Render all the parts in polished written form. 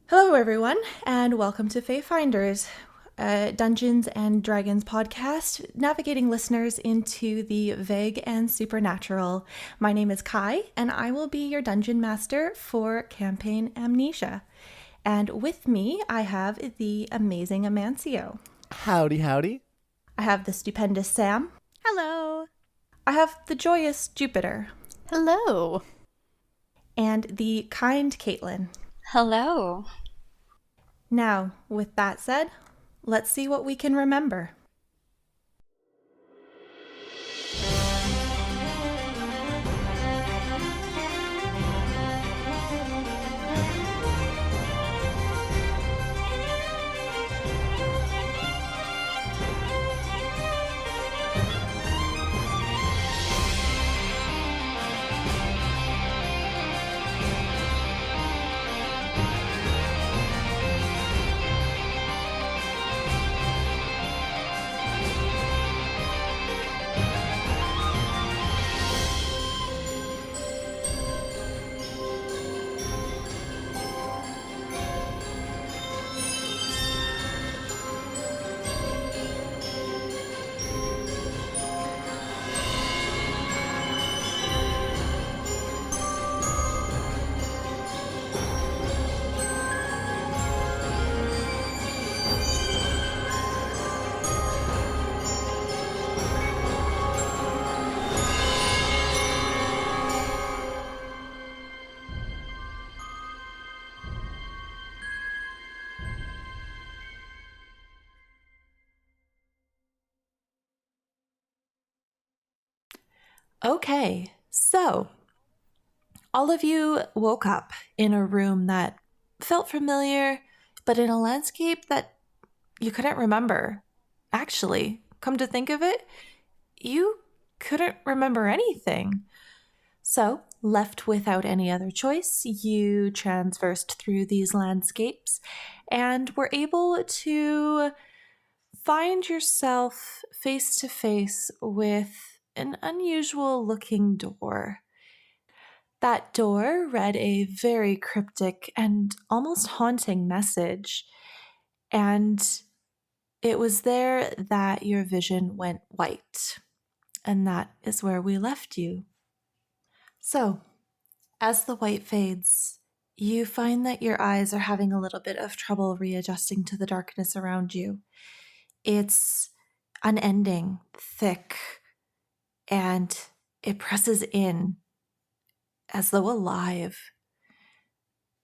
Hello, everyone, and welcome to Fayfinders, a Dungeons and Dragons podcast, navigating listeners into the vague and supernatural. My name is Kai, and I will be your dungeon master for campaign Amnesia. And with me, I have the amazing Amancio. Howdy, howdy. I have the stupendous Sam. Hello. I have the joyous Jupiter. Hello. And the kind Caitlin. Hello. Now, with that said, let's see what we can remember. Okay, so all of you woke up in a room that felt familiar, but in a landscape that you couldn't remember. Actually, come to think of it, you couldn't remember anything. So, left without any other choice, you transversed through these landscapes and were able to find yourself face to face with an unusual looking door. That door read a very cryptic and almost haunting message, and it was there that your vision went white, and that is where we left you. So, as the white fades, you find that your eyes are having a little bit of trouble readjusting to the darkness around you. It's unending, thick, and it presses in as though alive.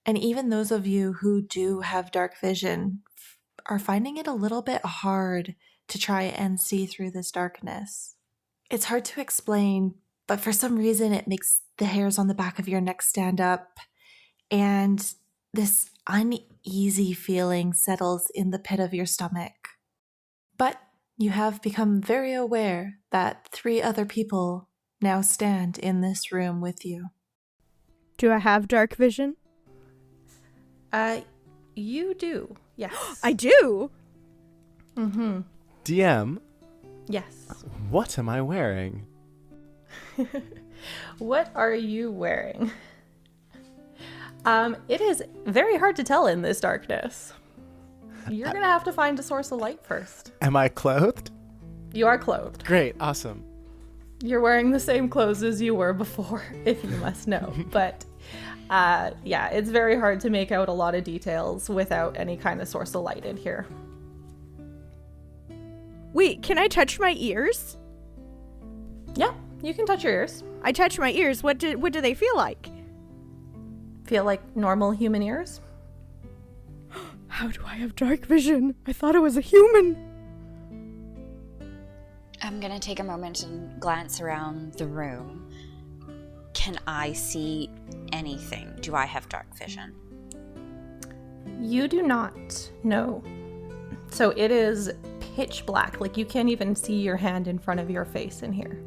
And even those of you who do have dark vision are finding it a little bit hard to try and see through this darkness. It's hard to explain, but for some reason it makes the hairs on the back of your neck stand up, and this uneasy feeling settles in the pit of your stomach. But you have become very aware that 3 other people now stand in this room with you. Do I have dark vision? You do, yes. I do? Mm-hmm. DM, Yes. what am I wearing? What are you wearing? It is very hard to tell in this darkness. You're going to have to find a source of light first. Am I clothed? You are clothed. Great, awesome. You're wearing the same clothes as you were before, if you must know. But yeah, it's very hard to make out a lot of details without any kind of source of light in here. Wait, can I touch my ears? Yeah, you can touch your ears. I touch my ears. What do they feel like? Feel like normal human ears? How do I have dark vision? I thought I was a human. I'm gonna take a moment and glance around the room. Can I see anything? Do I have dark vision? You do not, no. So it is pitch black, like you can't even see your hand in front of your face in here.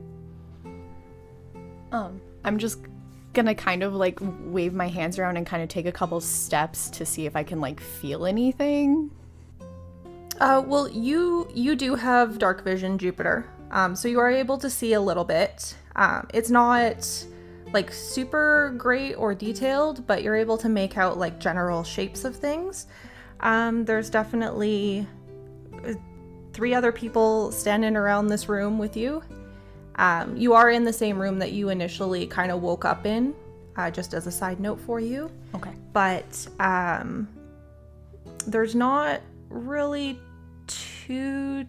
I'm just gonna kind of like wave my hands around and kind of take a couple steps to see if I can like feel anything. Well, you do have dark vision, Jupiter. So you are able to see a little bit. It's not like super great or detailed, but you're able to make out like general shapes of things. There's definitely 3 other people standing around this room with you. You are in the same room that you initially kind of woke up in, just as a side note for you. Okay. But there's not really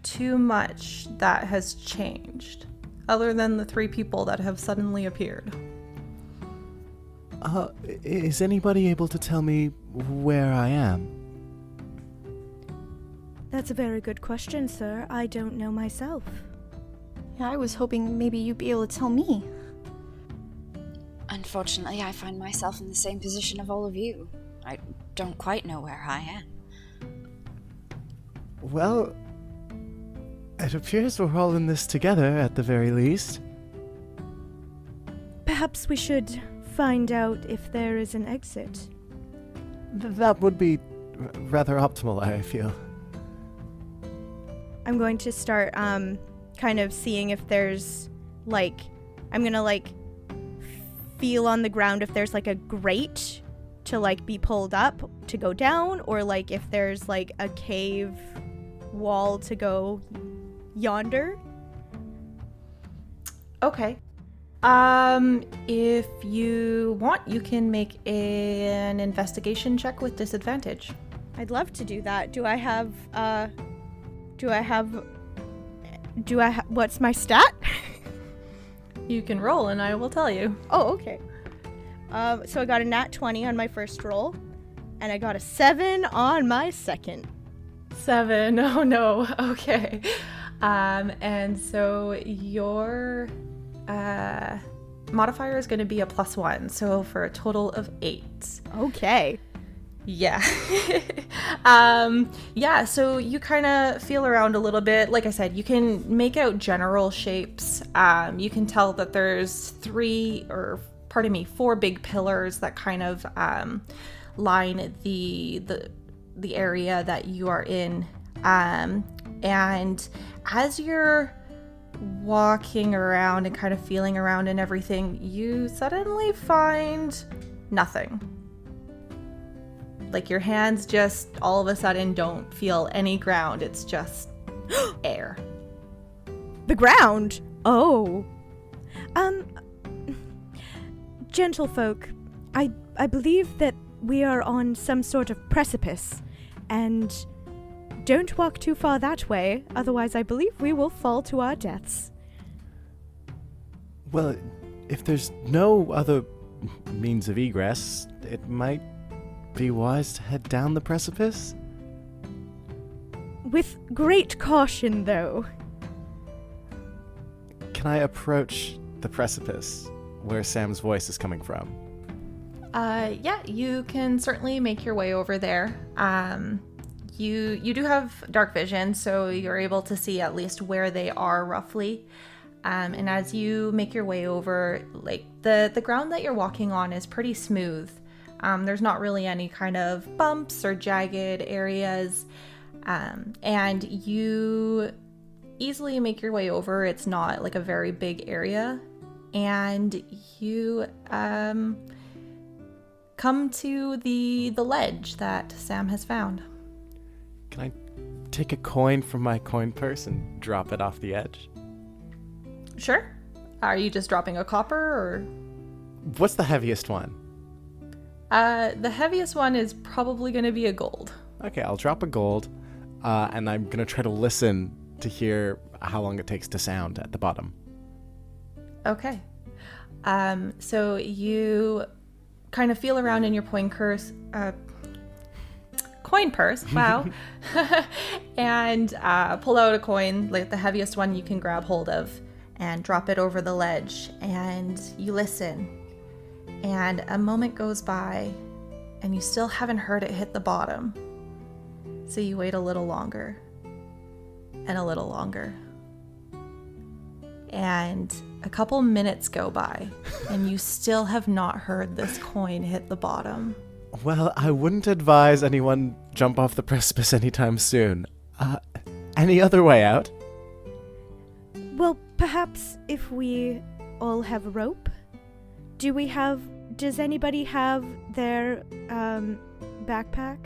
too much that has changed, other than the 3 people that have suddenly appeared. Is anybody able to tell me where I am? That's a very good question, sir. I don't know myself. Yeah, I was hoping maybe you'd be able to tell me. Unfortunately, I find myself in the same position of all of you. I don't quite know where I am. Well, it appears we're all in this together at the very least. Perhaps we should find out if there is an exit. That would be rather optimal, I feel. I'm going to start kind of seeing if there's like, I'm gonna like feel on the ground if there's like a grate to like be pulled up to go down, or like if there's like a cave wall to go yonder. Okay. If you want, you can make an investigation check with disadvantage. I'd love to do that. What's my stat? You can roll and I will tell you. Oh, okay. So I got a nat 20 on my first roll, and I got a 7 on my second. 7. Oh no. Okay. And so your modifier is going to be a +1, so for a total of 8. Okay. Yeah. Yeah, so you kind of feel around a little bit. Like I said, you can make out general shapes. You can tell that there's 4 big pillars that kind of line the area that you are in. And as you're walking around and kind of feeling around and everything, you suddenly find nothing. Like your hands just all of a sudden don't feel any ground. It's just air. The ground? Oh. Gentlefolk, I believe that we are on some sort of precipice, and don't walk too far that way, otherwise I believe we will fall to our deaths. Well, if there's no other means of egress, it might be wise to head down the precipice? With great caution, though. Can I approach the precipice where Sam's voice is coming from? Yeah, you can certainly make your way over there. You do have dark vision, so you're able to see at least where they are roughly. And as you make your way over, like the ground that you're walking on is pretty smooth. There's not really any kind of bumps or jagged areas. And you easily make your way over. It's not like a very big area. And you come to the ledge that Sam has found. Can I take a coin from my coin purse and drop it off the edge? Sure. Are you just dropping a copper or? What's the heaviest one? The heaviest one is probably going to be a gold. Okay, I'll drop a gold, and I'm going to try to listen to hear how long it takes to sound at the bottom. Okay. So you kind of feel around in your coin purse, wow, and pull out a coin, like the heaviest one you can grab hold of, and drop it over the ledge, and you listen. And a moment goes by, and you still haven't heard it hit the bottom. So you wait a little longer, and a little longer. And a couple minutes go by, and you still have not heard this coin hit the bottom. Well, I wouldn't advise anyone jump off the precipice anytime soon. Any other way out? Well, perhaps if we all have a rope, Does anybody have their backpack?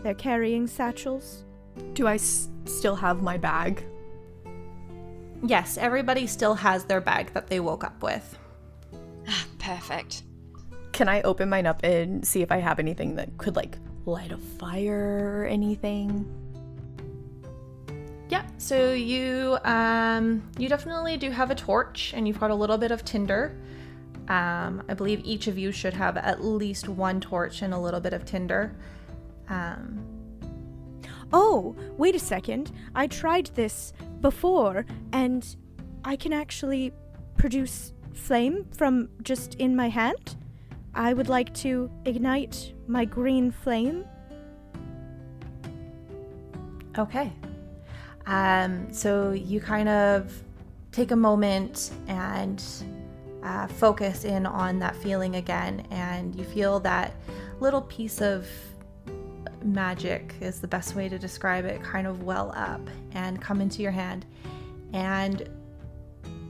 Their carrying satchels? Do I still have my bag? Yes, everybody still has their bag that they woke up with. Perfect. Can I open mine up and see if I have anything that could, like, light a fire or anything? Yeah, so you definitely do have a torch, and you've got a little bit of tinder. I believe each of you should have at least one torch and a little bit of tinder. Oh, wait a second. I tried this before, and I can actually produce flame from just in my hand. I would like to ignite my green flame. Okay. So you kind of take a moment and focus in on that feeling again, and you feel that little piece of magic is the best way to describe it, kind of well up and come into your hand. And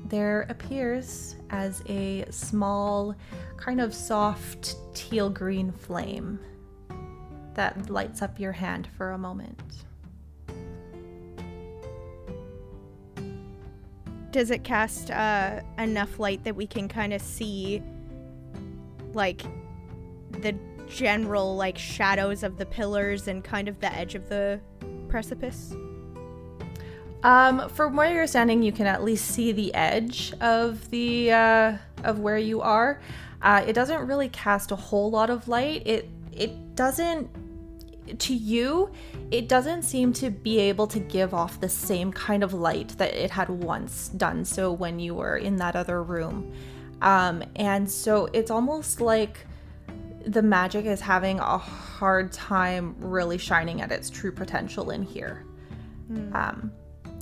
there appears as a small, kind of soft teal green flame that lights up your hand for a moment. Does it cast enough light that we can kind of see, like, the general, like, shadows of the pillars and kind of the edge of the precipice? From where you're standing, you can at least see the edge of the of where you are. It doesn't really cast a whole lot of light. It doesn't, to you, it doesn't seem to be able to give off the same kind of light that it had once done so when you were in that other room. And so it's almost like the magic is having a hard time really shining at its true potential in here.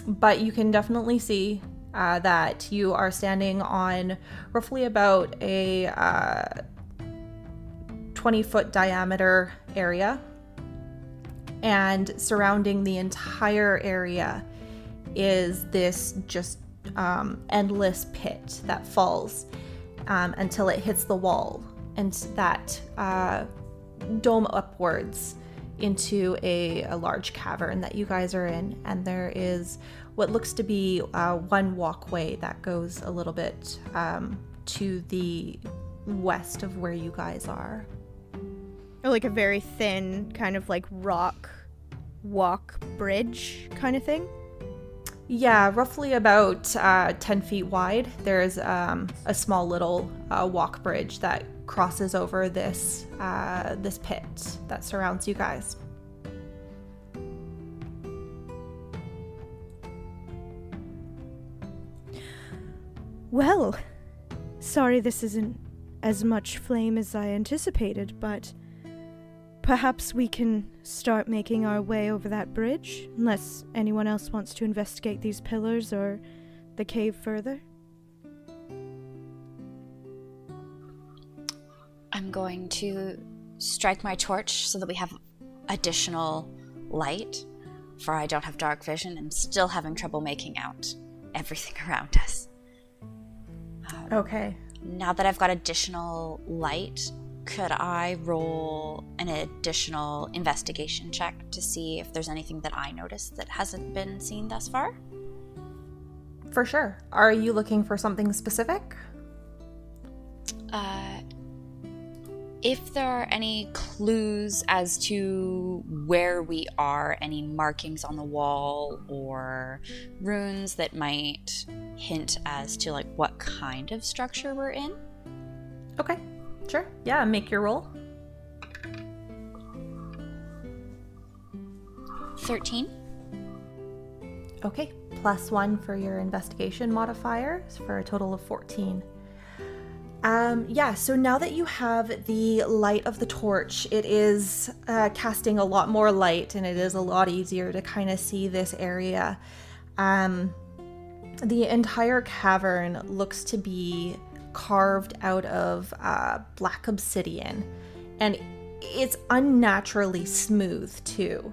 But you can definitely see that you are standing on roughly about a 20-foot diameter area, and surrounding the entire area is this just endless pit that falls until it hits the wall, and that dome upwards into a large cavern that you guys are in. And there is what looks to be one walkway that goes a little bit to the west of where you guys are. Or like a very thin kind of like rock walk bridge kind of thing? Yeah, roughly about 10 feet wide. There's a small little walk bridge that crosses over this this pit that surrounds you guys. Well, sorry this isn't as much flame as I anticipated, but perhaps we can start making our way over that bridge, unless anyone else wants to investigate these pillars or the cave further. I'm going to strike my torch so that we have additional light, for I don't have dark vision and still having trouble making out everything around us. Okay. Now that I've got additional light, could I roll an additional investigation check to see if there's anything that I noticed that hasn't been seen thus far? For sure. Are you looking for something specific? If there are any clues as to where we are, any markings on the wall or runes that might hint as to like what kind of structure we're in. Okay, sure. Yeah, make your roll. 13. Okay, +1 for your investigation modifier for a total of 14. Yeah, so now that you have the light of the torch, it is casting a lot more light, and it is a lot easier to kind of see this area. The entire cavern looks to be carved out of black obsidian, and it's unnaturally smooth too.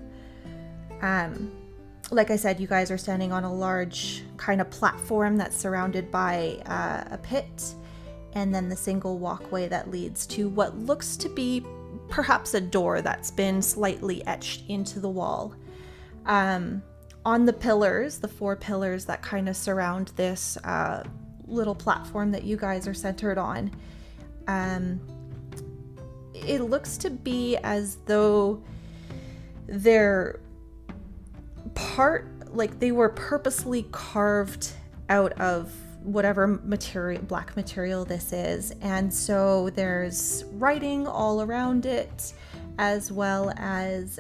Like I said, you guys are standing on a large kind of platform that's surrounded by a pit. and then the single walkway that leads to what looks to be perhaps a door that's been slightly etched into the wall. On the pillars, the 4 pillars that kind of surround this little platform that you guys are centered on, it looks to be as though they're they were purposely carved out of whatever material, black material this is. And so there's writing all around it, as well as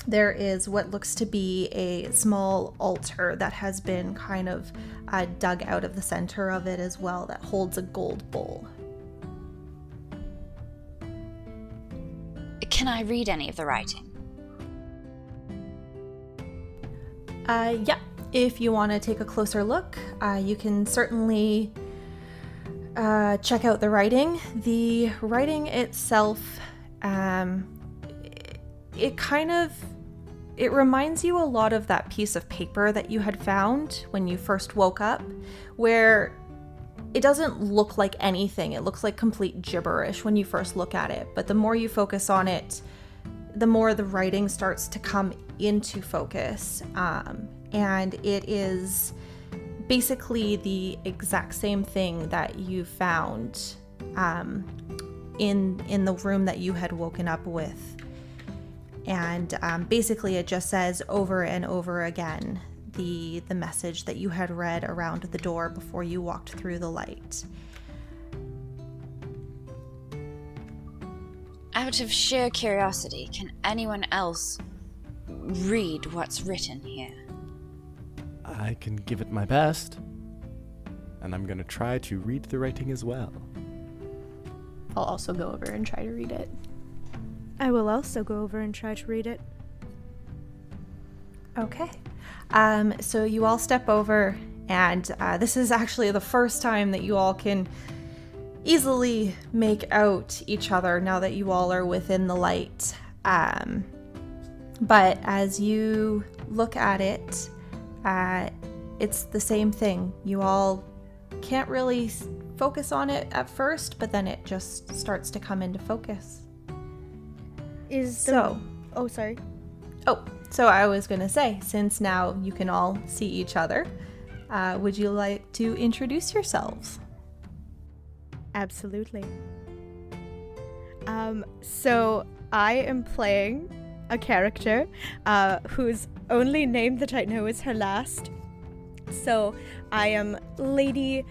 there is what looks to be a small altar that has been kind of dug out of the center of it as well, that holds a gold bowl. Can I read any of the writing? Yeah, if you want to take a closer look, you can certainly check out the writing. The writing itself, it reminds you a lot of that piece of paper that you had found when you first woke up, where it doesn't look like anything. It looks like complete gibberish when you first look at it, but the more you focus on it, the more the writing starts to come into focus. And it is basically the exact same thing that you found in the room that you had woken up with. And basically it just says over and over again the message that you had read around the door before you walked through the light. Out of sheer curiosity, can anyone else read what's written here? I can give it my best. And I'm going to try to read the writing as well. I'll also go over and try to read it. I will also go over and try to read it. Okay. So you all step over, and this is actually the first time that you all can easily make out each other now that you all are within the light. But as you look at it, it's the same thing. You all can't really focus on it at first, but then it just starts to come into focus. So I was going to say, since now you can all see each other, would you like to introduce yourselves? Absolutely. So I am playing a character whose only name that I know is her last. So I am Lady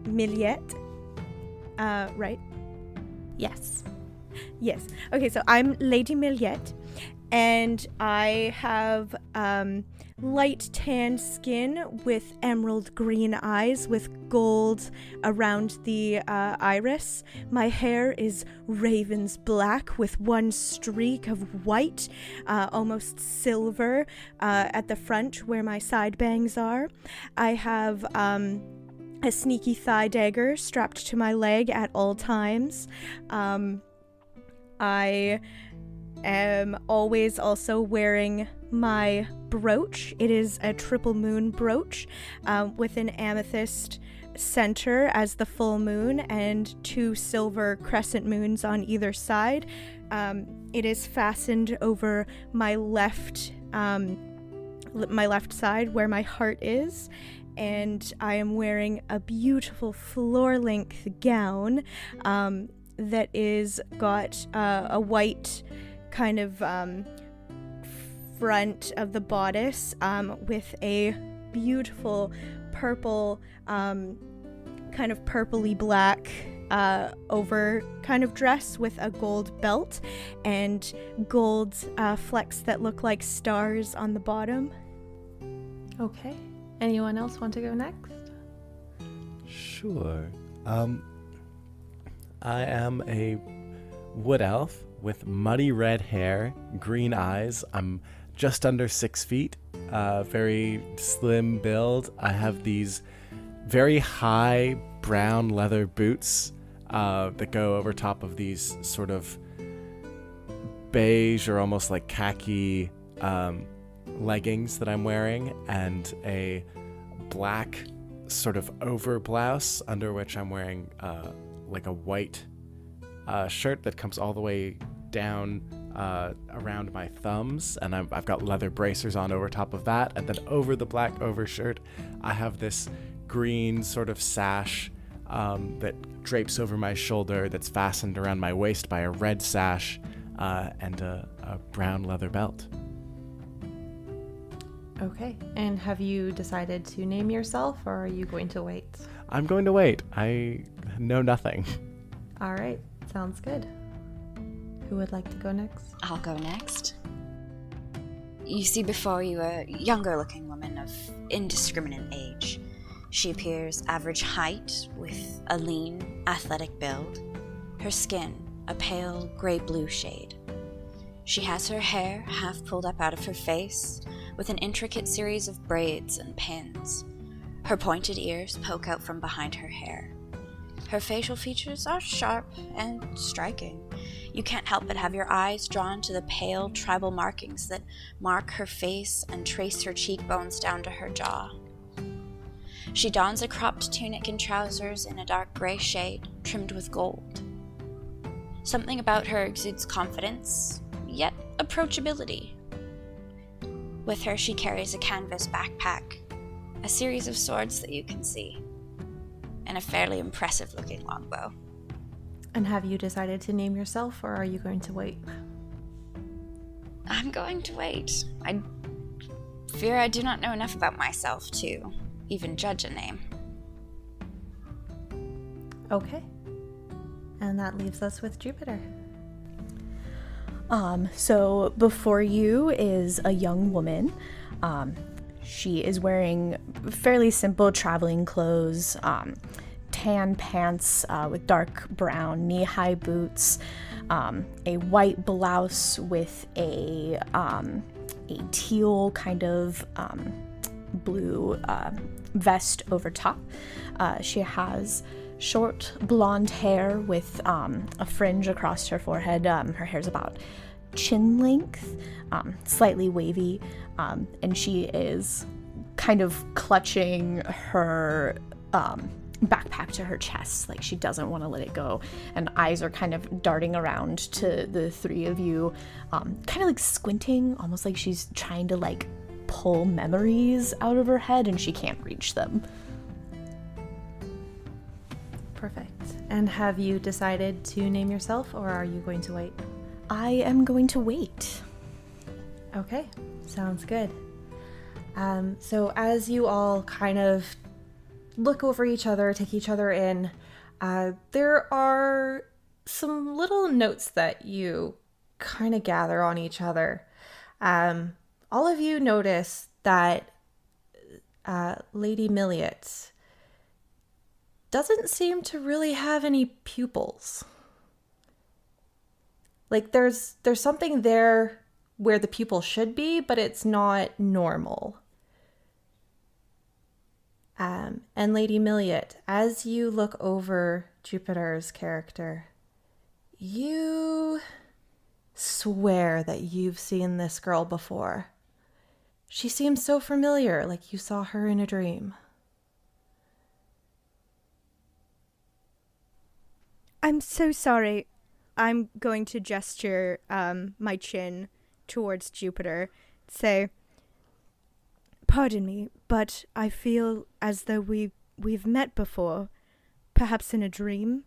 Milliette. Right? Yes. Yes. Okay, so I'm Lady Milliette, and I have light tan skin with emerald green eyes with gold around the iris. My hair is raven's black with one streak of white, almost silver, at the front where my side bangs are. I have a sneaky thigh dagger strapped to my leg at all times. I am always also wearing my brooch. It is a triple moon brooch with an amethyst center as the full moon and 2 silver crescent moons on either side. It is fastened over my left side where my heart is, and I am wearing a beautiful floor-length gown that is got a white kind of front of the bodice with a beautiful purple, kind of purpley black over kind of dress with a gold belt and gold flecks that look like stars on the bottom. Okay. Anyone else want to go next? Sure. I am a wood elf with muddy red hair, green eyes. I'm just under 6 feet, very slim build. I have these very high brown leather boots that go over top of these sort of beige or almost like khaki leggings that I'm wearing, and a black sort of over blouse under which I'm wearing like a white shirt that comes all the way down around my thumbs, and I've got leather bracers on over top of that, and then over the black overshirt I have this green sort of sash that drapes over my shoulder that's fastened around my waist by a red sash and a brown leather belt. Okay. And have you decided to name yourself, or are you going to wait? I'm going to wait. I know nothing. All right. Sounds good. Who would like to go next? I'll go next. You see before you a younger-looking woman of indiscriminate age. She appears average height with a lean, athletic build. Her skin, a pale gray-blue shade. She has her hair half pulled up out of her face, with an intricate series of braids and pins. Her pointed ears poke out from behind her hair. Her facial features are sharp and striking. You can't help but have your eyes drawn to the pale tribal markings that mark her face and trace her cheekbones down to her jaw. She dons a cropped tunic and trousers in a dark gray shade, trimmed with gold. Something about her exudes confidence, yet approachability. With her, she carries a canvas backpack, a series of swords that you can see, and a fairly impressive-looking longbow. And have you decided to name yourself, or are you going to wait? I'm going to wait. I fear I do not know enough about myself to even judge a name. Okay. And that leaves us with Jupiter. So before you is a young woman. She is wearing fairly simple traveling clothes, tan pants with dark brown knee-high boots, a white blouse with a teal kind of blue vest over top. She has short blonde hair with a fringe across her forehead. Her hair's about chin length, slightly wavy, and she is kind of clutching her backpack to her chest, like she doesn't want to let it go, and eyes are kind of darting around to the three of you, kind of like squinting, almost like she's trying to like pull memories out of her head and she can't reach them. Perfect. And have you decided to name yourself, or are you going to wait? I am going to wait. Okay, sounds good. So as you all kind of look over each other, take each other in, there are some little notes that you kind of gather on each other. All of you notice that Lady Milliot doesn't seem to really have any pupils. Like there's something there where the pupil should be, but it's not normal. And Lady Milliot, as you look over Jupiter's character, you swear that you've seen this girl before. She seems so familiar, like you saw her in a dream. I'm so sorry. I'm going to gesture my chin towards Jupiter, say, "Pardon me, but I feel as though we've met before, perhaps in a dream,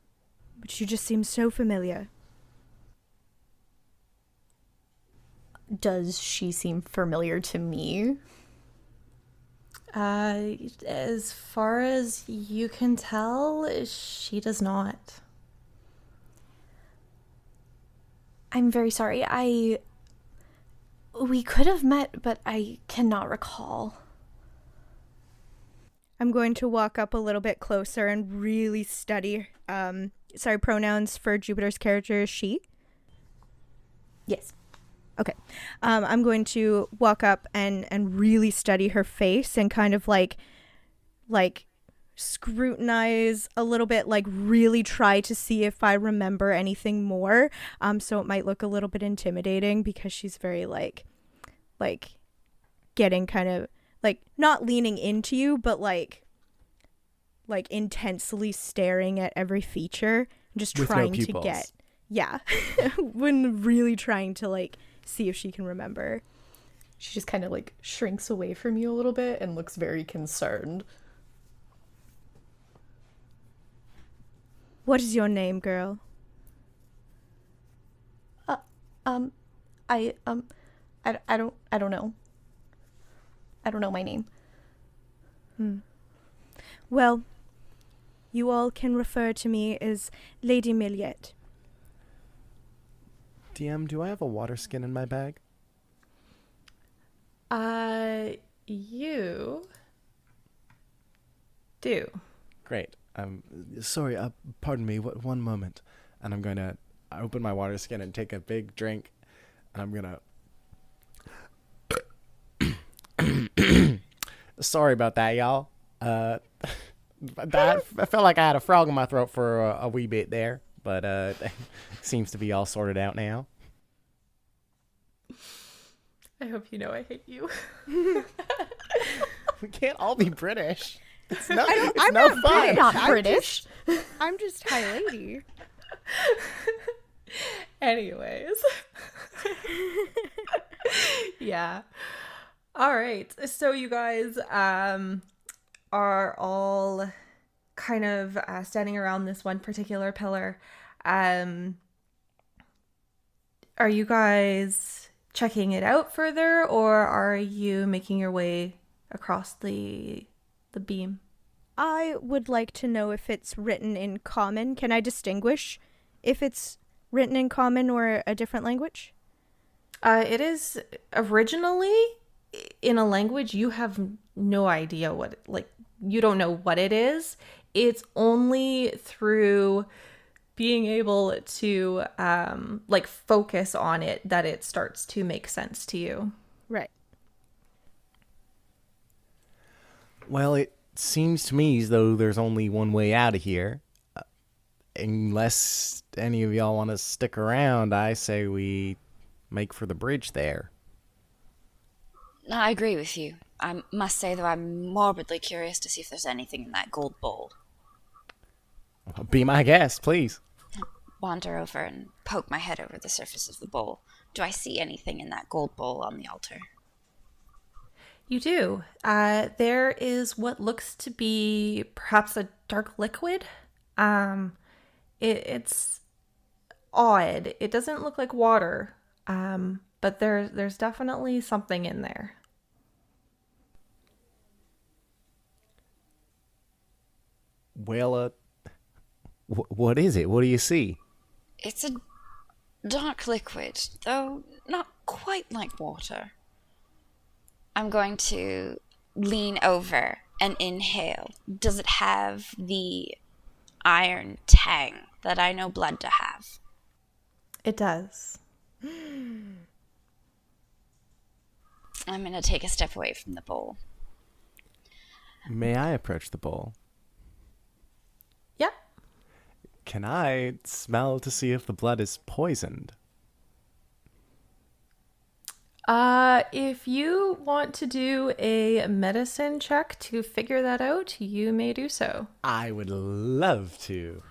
but you just seem so familiar." Does she seem familiar to me? As far as you can tell, she does not. I'm very sorry. We could have met, but I cannot recall. I'm going to walk up a little bit closer and really study. Pronouns for Jupiter's character is she. Yes. Okay. I'm going to walk up and really study her face and kind of like scrutinize a little bit, like really try to see if I remember anything more. So it might look a little bit intimidating because she's very like getting kind of like not leaning into you, but like like intensely staring at every feature, just With no trying to pupils. get, yeah, when really trying to like see if she can remember. She just kind of like shrinks away from you a little bit and looks very concerned. What is your name, girl? I don't know. I don't know my name. Well, you all can refer to me as Lady Milliet. DM, do I have a water skin in my bag? You do. Great. Sorry, pardon me, one moment. And I'm going to open my water skin and take a big drink. And I'm going to... Sorry about that, y'all. I felt like I had a frog in my throat for a wee bit there. But seems to be all sorted out now. I hope you know I hate you. We can't all be British. It's no, I'm it's no not fun. British. Not I'm British. I'm just high lady. Anyways. Yeah. All right. So you guys are all kind of standing around this one particular pillar. Are you guys checking it out further, or are you making your way across the beam? I would like to know if it's written in common. Can I distinguish if it's written in common or a different language? It is originally in a language you have no idea what, like, you don't know what it is. It's only through being able to like focus on it that it starts to make sense to you. Right. Well, it seems to me as though there's only one way out of here. Unless any of y'all want to stick around, I say we make for the bridge there. No, I agree with you. I must say, though, I'm morbidly curious to see if there's anything in that gold bowl. Be my guest, please. Wander over and poke my head over the surface of the bowl. Do I see anything in that gold bowl on the altar? You do. There is what looks to be perhaps a dark liquid. It's odd. It doesn't look like water, but there's definitely something in there. Well, what is it? What do you see? It's a dark liquid, though not quite like water. I'm going to lean over and inhale. Does it have the iron tang that I know blood to have? It does. I'm going to take a step away from the bowl. May I approach the bowl? Yeah. Can I smell to see if the blood is poisoned? If you want to do a medicine check to figure that out, you may do so. I would love to.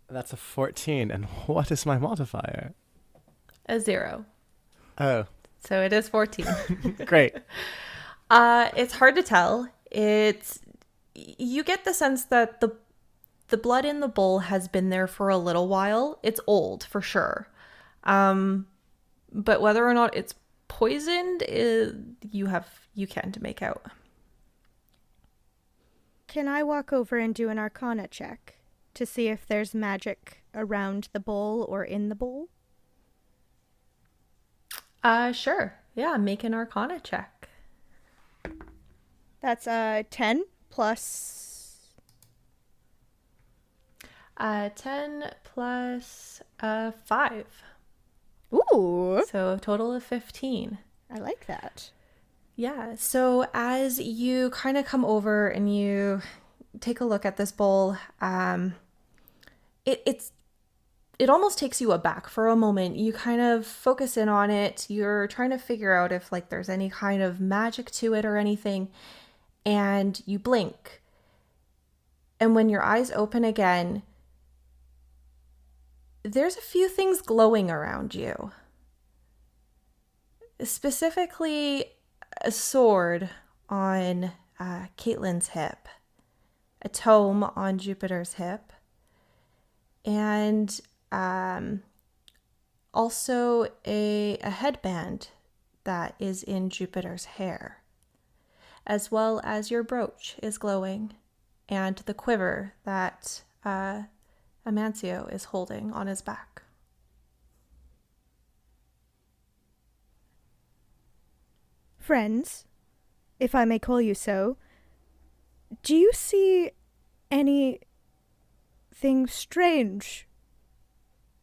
That's a 14, and what is my modifier? A 0. Oh, So it is 14. great. It's hard to tell. You get the sense that the blood in the bowl has been there for a little while. It's old for sure. But whether or not it's poisoned, you can to make out. Can I walk over and do an Arcana check to see if there's magic around the bowl or in the bowl? Sure. Yeah, make an Arcana check. That's 10 plus 10 plus 5. Ooh, So a total of 15. I like that. Yeah, so as you kind of come over and you take a look at this bowl, it almost takes you aback for a moment. You kind of focus in on it. You're trying to figure out if like there's any kind of magic to it or anything. and you blink. And when your eyes open again, there's a few things glowing around you. Specifically, a sword on Caitlin's hip, a tome on Jupiter's hip, and also a headband that is in Jupiter's hair, as well as your brooch is glowing, and the quiver that Amancio is holding on his back. Friends, if I may call you so, do you see anything strange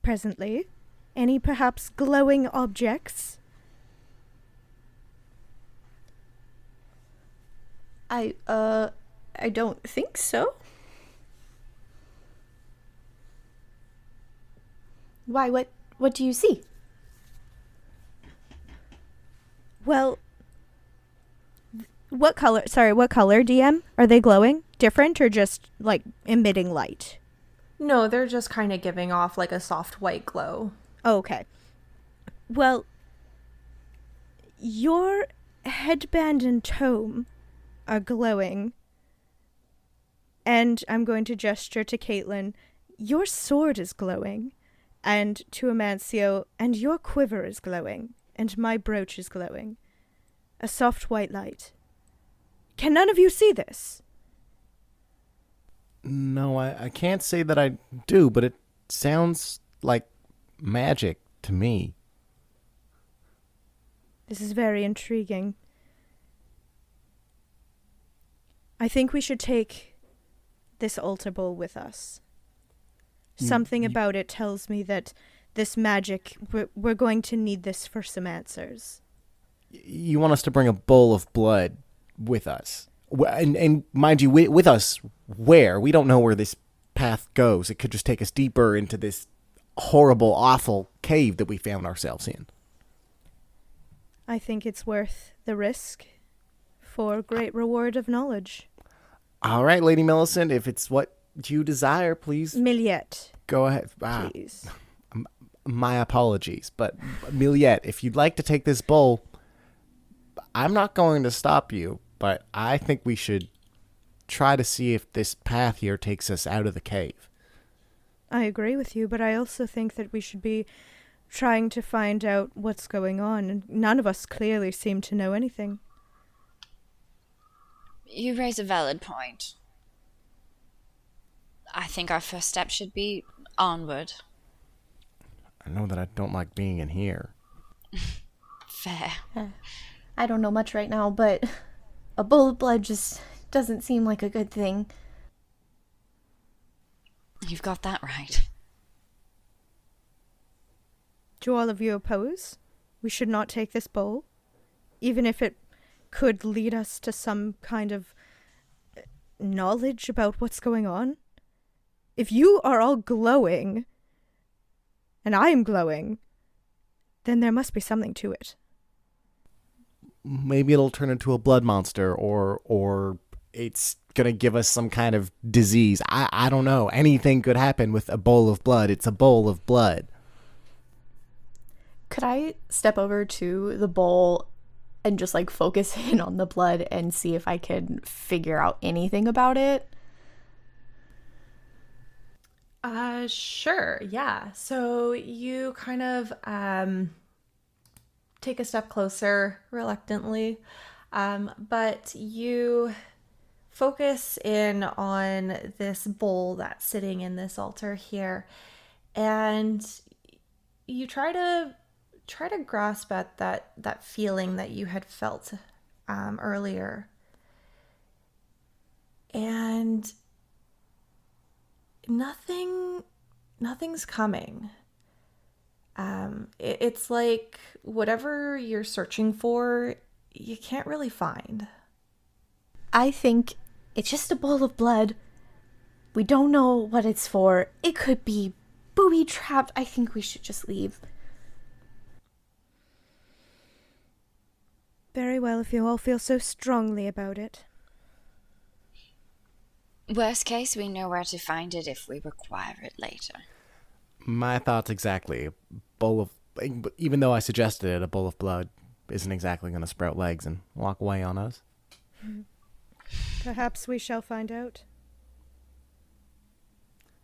presently? Any perhaps glowing objects? I don't think so. Why, what do you see? Well, what color, DM? Are they glowing? Different or just, like, emitting light? No, they're just kind of giving off like a soft white glow. Oh, okay. Well, your headband and tome are glowing. And I'm going to gesture to Caitlin. Your sword is glowing. And to Amancio, and your quiver is glowing. And my brooch is glowing. A soft white light. Can none of you see this? No, I can't say that I do, but it sounds like magic to me. This is very intriguing. I think we should take this altar bowl with us. Something about it tells me that this magic, we're going to need this for some answers. You want us to bring a bowl of blood with us? And mind you, with us, where? We don't know where this path goes. It could just take us deeper into this horrible, awful cave that we found ourselves in. I think it's worth the risk for great reward of knowledge. All right, Lady Millicent, if it's what you desire, please Milliette, go ahead. please. My apologies, but Milliette, if you'd like to take this bowl, I'm not going to stop you, but I think we should try to see if this path here takes us out of the cave. I agree with you, but I also think that we should be trying to find out what's going on, and none of us clearly seem to know anything. You raise a valid point. I think our first step should be onward. I know that I don't like being in here. Fair. I don't know much right now, but a bowl of blood just doesn't seem like a good thing. You've got that right. Do all of you oppose? We should not take this bowl? Even if it could lead us to some kind of knowledge about what's going on? If you are all glowing, and I am glowing, then there must be something to it. Maybe it'll turn into a blood monster, or it's gonna give us some kind of disease. I don't know. Anything could happen with a bowl of blood. It's a bowl of blood. Could I step over to the bowl and just like focus in on the blood and see if I can figure out anything about it? Sure, yeah. So you kind of take a step closer reluctantly, but you focus in on this bowl that's sitting in this altar here, and you try to grasp at that feeling that you had felt earlier, and nothing's coming. It's like whatever you're searching for, you can't really find. I think it's just a bowl of blood. We don't know what it's for. It could be booby-trapped. I think we should just leave. Very well, if you all feel so strongly about it. Worst case, we know where to find it if we require it later. My thoughts exactly. Bowl of, even though I suggested it, a bowl of blood isn't exactly going to sprout legs and walk away on us. Perhaps we shall find out.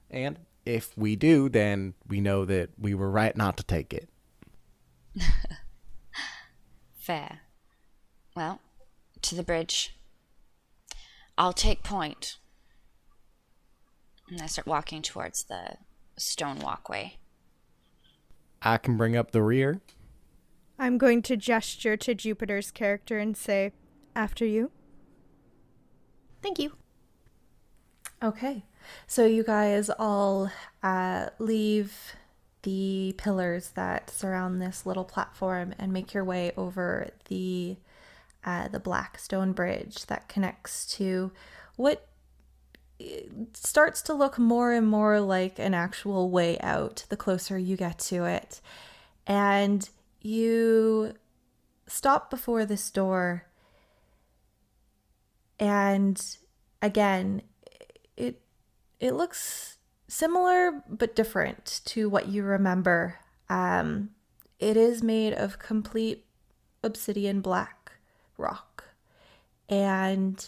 And if we do, then we know that we were right not to take it. Fair. Well, to the bridge. I'll take point. And I start walking towards the stone walkway. I can bring up the rear. I'm going to gesture to Jupiter's character and say, after you. Thank you. Okay. So you guys all leave the pillars that surround this little platform and make your way over the black stone bridge that connects to what starts to look more and more like an actual way out the closer you get to it. And you stop before this door, and again, it looks similar but different to what you remember. It is made of complete obsidian black rock, and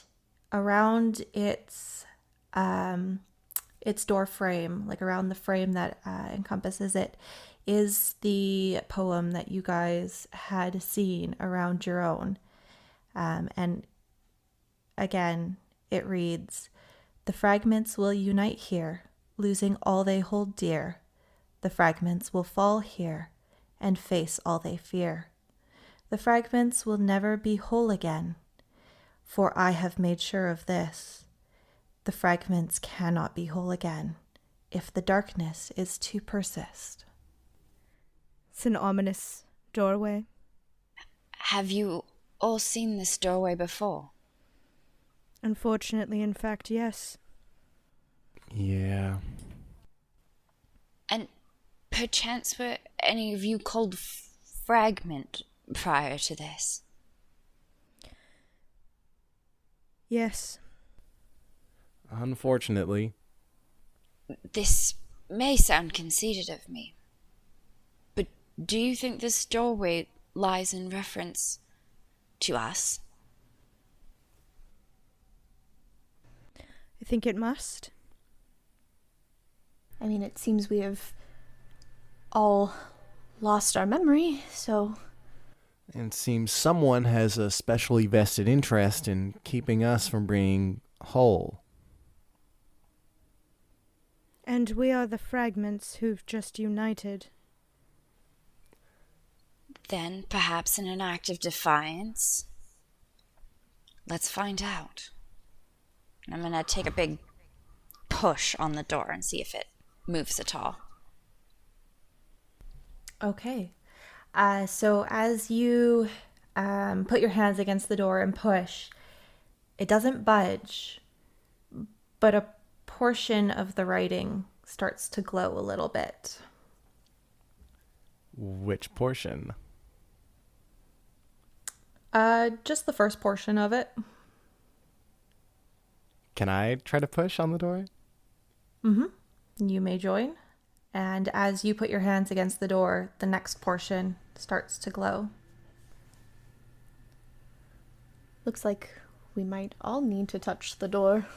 around its door frame, like around the frame that encompasses it, is the poem that you guys had seen around your own. And again, it reads, "The fragments will unite here, losing all they hold dear. The fragments will fall here and face all they fear. The fragments will never be whole again, for I have made sure of this. The fragments cannot be whole again if the darkness is to persist." It's an ominous doorway. Have you all seen this doorway before? Unfortunately, in fact, yes. Yeah. And perchance were any of you called Fragment prior to this? Yes. Unfortunately. This may sound conceited of me, but do you think this doorway lies in reference to us? I think it must. I mean, it seems we have all lost our memory, so... It seems someone has a specially vested interest in keeping us from being whole. And we are the fragments who've just united. Then, perhaps in an act of defiance? Let's find out. I'm gonna take a big push on the door and see if it moves at all. Okay. So as you put your hands against the door and push, it doesn't budge, but a portion of the writing starts to glow a little bit. Which portion? Just the first portion of it. Can I try to push on the door? Mm-hmm. You may join. And as you put your hands against the door, the next portion starts to glow. Looks like we might all need to touch the door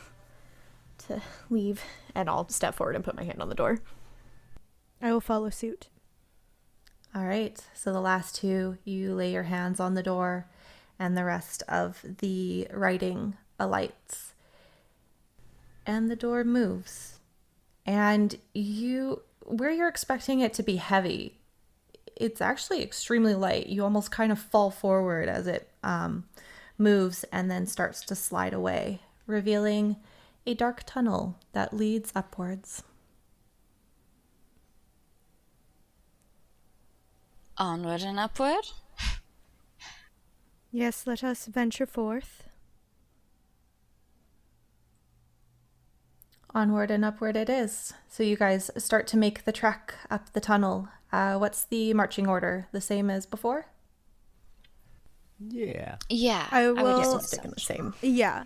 to leave. And I'll step forward and put my hand on the door. I will follow suit. All right. So the last two, you lay your hands on the door, and the rest of the writing alights. And the door moves. And where you're expecting it to be heavy, it's actually extremely light. You almost kind of fall forward as it moves and then starts to slide away, revealing a dark tunnel that leads upwards. Onward and upward? Yes, let us venture forth. Onward and upward it is. So you guys start to make the trek up the tunnel. What's the marching order? The same as before? Yeah. Yeah, I would will guess so. Stick in the same. Yeah.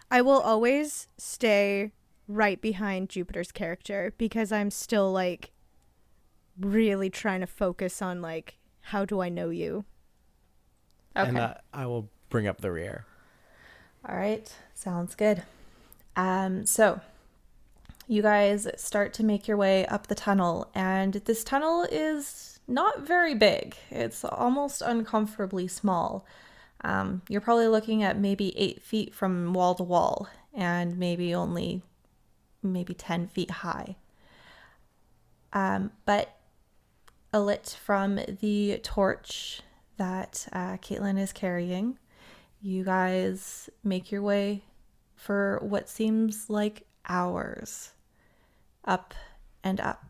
I will always stay right behind Jupiter's character because I'm still like really trying to focus on like how do I know you? Okay. And I will bring up the rear. All right. Sounds good. So you guys start to make your way up the tunnel, and this tunnel is not very big. It's almost uncomfortably small. You're probably looking at maybe 8 feet from wall to wall, and maybe 10 feet high. But lit from the torch that Caitlin is carrying, you guys make your way for what seems like hours up and up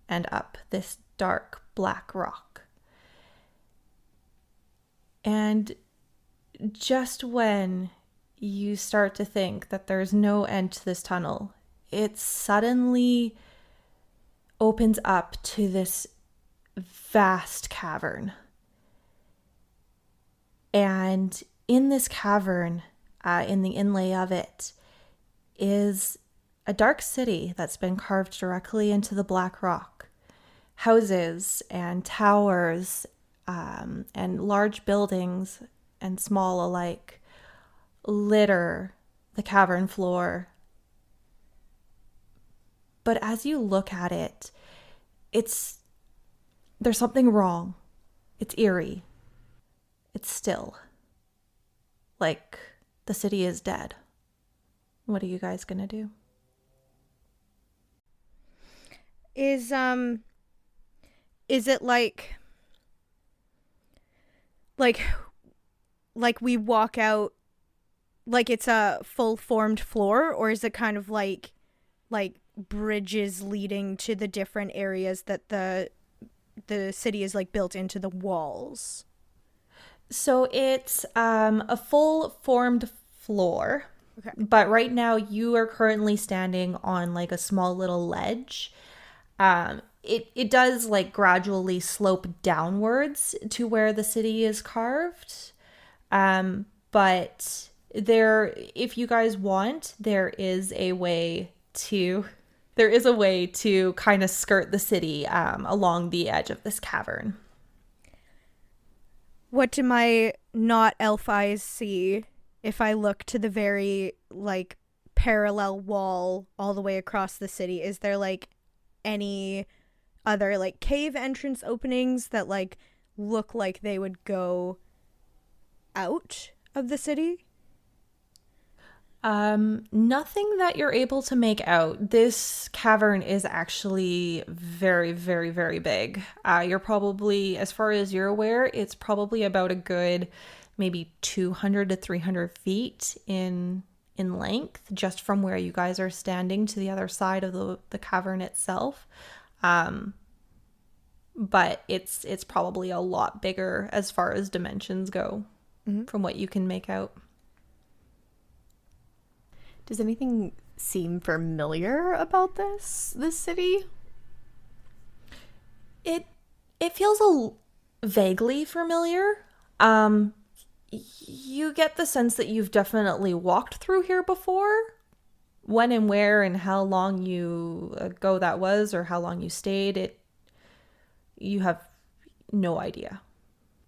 and up this dark black rock. And just when you start to think that there's no end to this tunnel, it suddenly opens up to this vast cavern. And in this cavern, in the inlay of it, is a dark city that's been carved directly into the black rock. Houses and towers and large buildings and small alike litter the cavern floor. But as you look at it, there's something wrong. It's eerie. It's still. Like the city is dead. What are you guys gonna do? Is it like we walk out like it's a full formed floor, or is it kind of like bridges leading to the different areas that the city is like built into the walls? So it's a full formed floor. Okay. But right now you are currently standing on like a small little ledge. It does like gradually slope downwards to where the city is carved. But there, if you guys want, there is a way to kind of skirt the city along the edge of this cavern. What do my not elf eyes see if I look to the very like parallel wall all the way across the city? Is there like any other like cave entrance openings that like look like they would go out of the city? Nothing that you're able to make out. This cavern is actually very, very, very big. You're probably, as far as you're aware, it's probably about a good maybe 200 to 300 feet in length, just from where you guys are standing to the other side of the cavern itself. But it's probably a lot bigger as far as dimensions go, from what you can make out. Does anything seem familiar about this city? It feels vaguely familiar. You get the sense that you've definitely walked through here before. When and where and how long ago that was, or how long you stayed, you have no idea.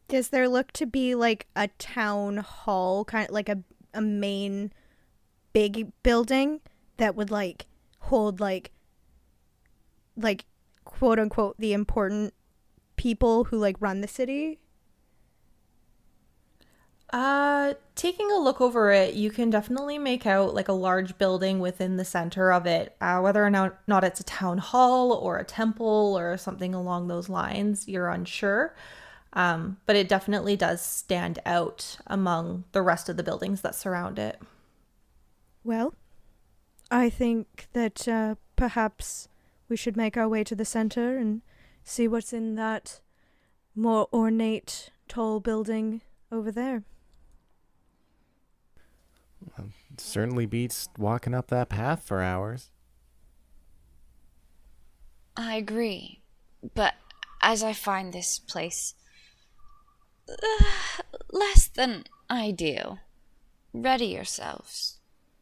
Does there look to be like a town hall, kind of like a main big building that would like hold like quote unquote the important people who like run the city? Taking a look over it, you can definitely make out like a large building within the center of it. Whether or not it's a town hall or a temple or something along those lines, you're unsure. But it definitely does stand out among the rest of the buildings that surround it. Well, I think that perhaps we should make our way to the center and see what's in that more ornate, tall building over there. Certainly beats walking up that path for hours. I agree, but as I find this place less than ideal, ready yourselves,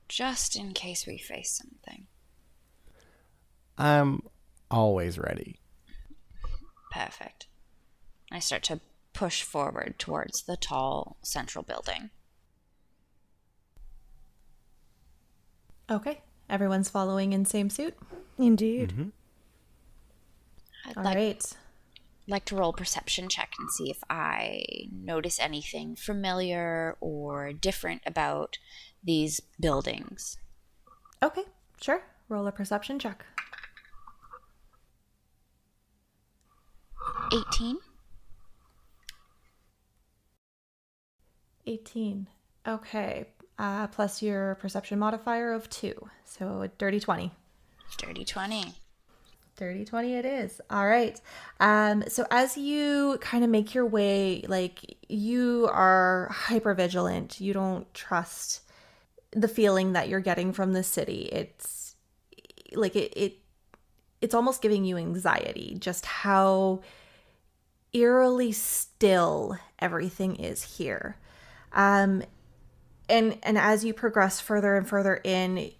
just in case we face something. I'm always ready. Perfect. I start to push forward towards the tall central building. Okay. Everyone's following in same suit? Indeed. Mm-hmm. I'd All right. like to roll a perception check and see if I notice anything familiar or different about these buildings. Okay, sure. Roll a perception check. 18. 18. Okay. Plus your perception modifier of 2. So a dirty 20. Dirty 20. Dirty 20 it is. All right. So as you kind of make your way, like, you are hyper vigilant. You don't trust the feeling that you're getting from the city. It's like it's almost giving you anxiety, just how eerily still everything is here. And as you progress further and further in,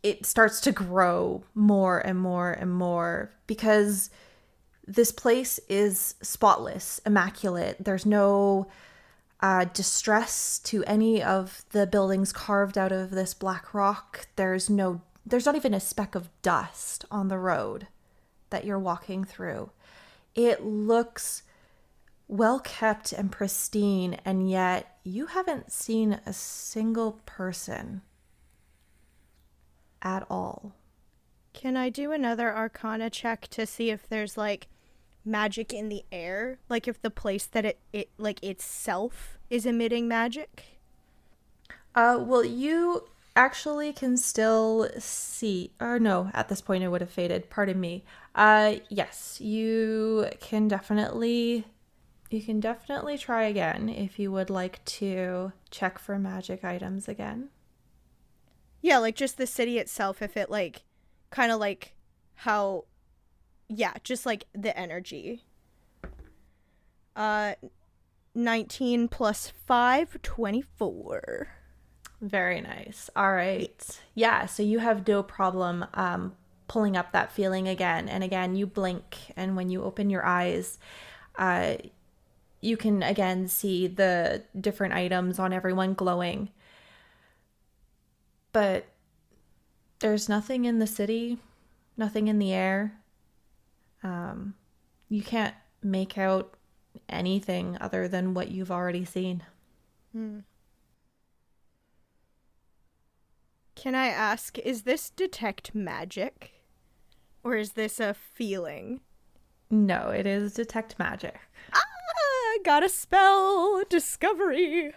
it starts to grow more and more and more, because this place is spotless, immaculate. There's no distress to any of the buildings carved out of this black rock. There's not even a speck of dust on the road that you're walking through. It looks well kept and pristine, and yet you haven't seen a single person at all. Can I do another Arcana check to see if there's like magic in the air? Like if the place that it like itself is emitting magic? Well, you actually can still see, or no, at this point it would have faded. Pardon me. Yes, you can definitely try again if you would like to check for magic items again. Yeah, like just the city itself, if it like kind of like how, yeah, just like the energy. 19 plus 5, 24. Very nice. All right. Yeah, so you have no problem pulling up that feeling again. And again, you blink, and when you open your eyes, you can again see the different items on everyone glowing. But there's nothing in the city, nothing in the air. You can't make out anything other than what you've already seen. Can I ask, is this detect magic? Or is this a feeling? No, it is detect magic. Ah, got a spell! Discovery!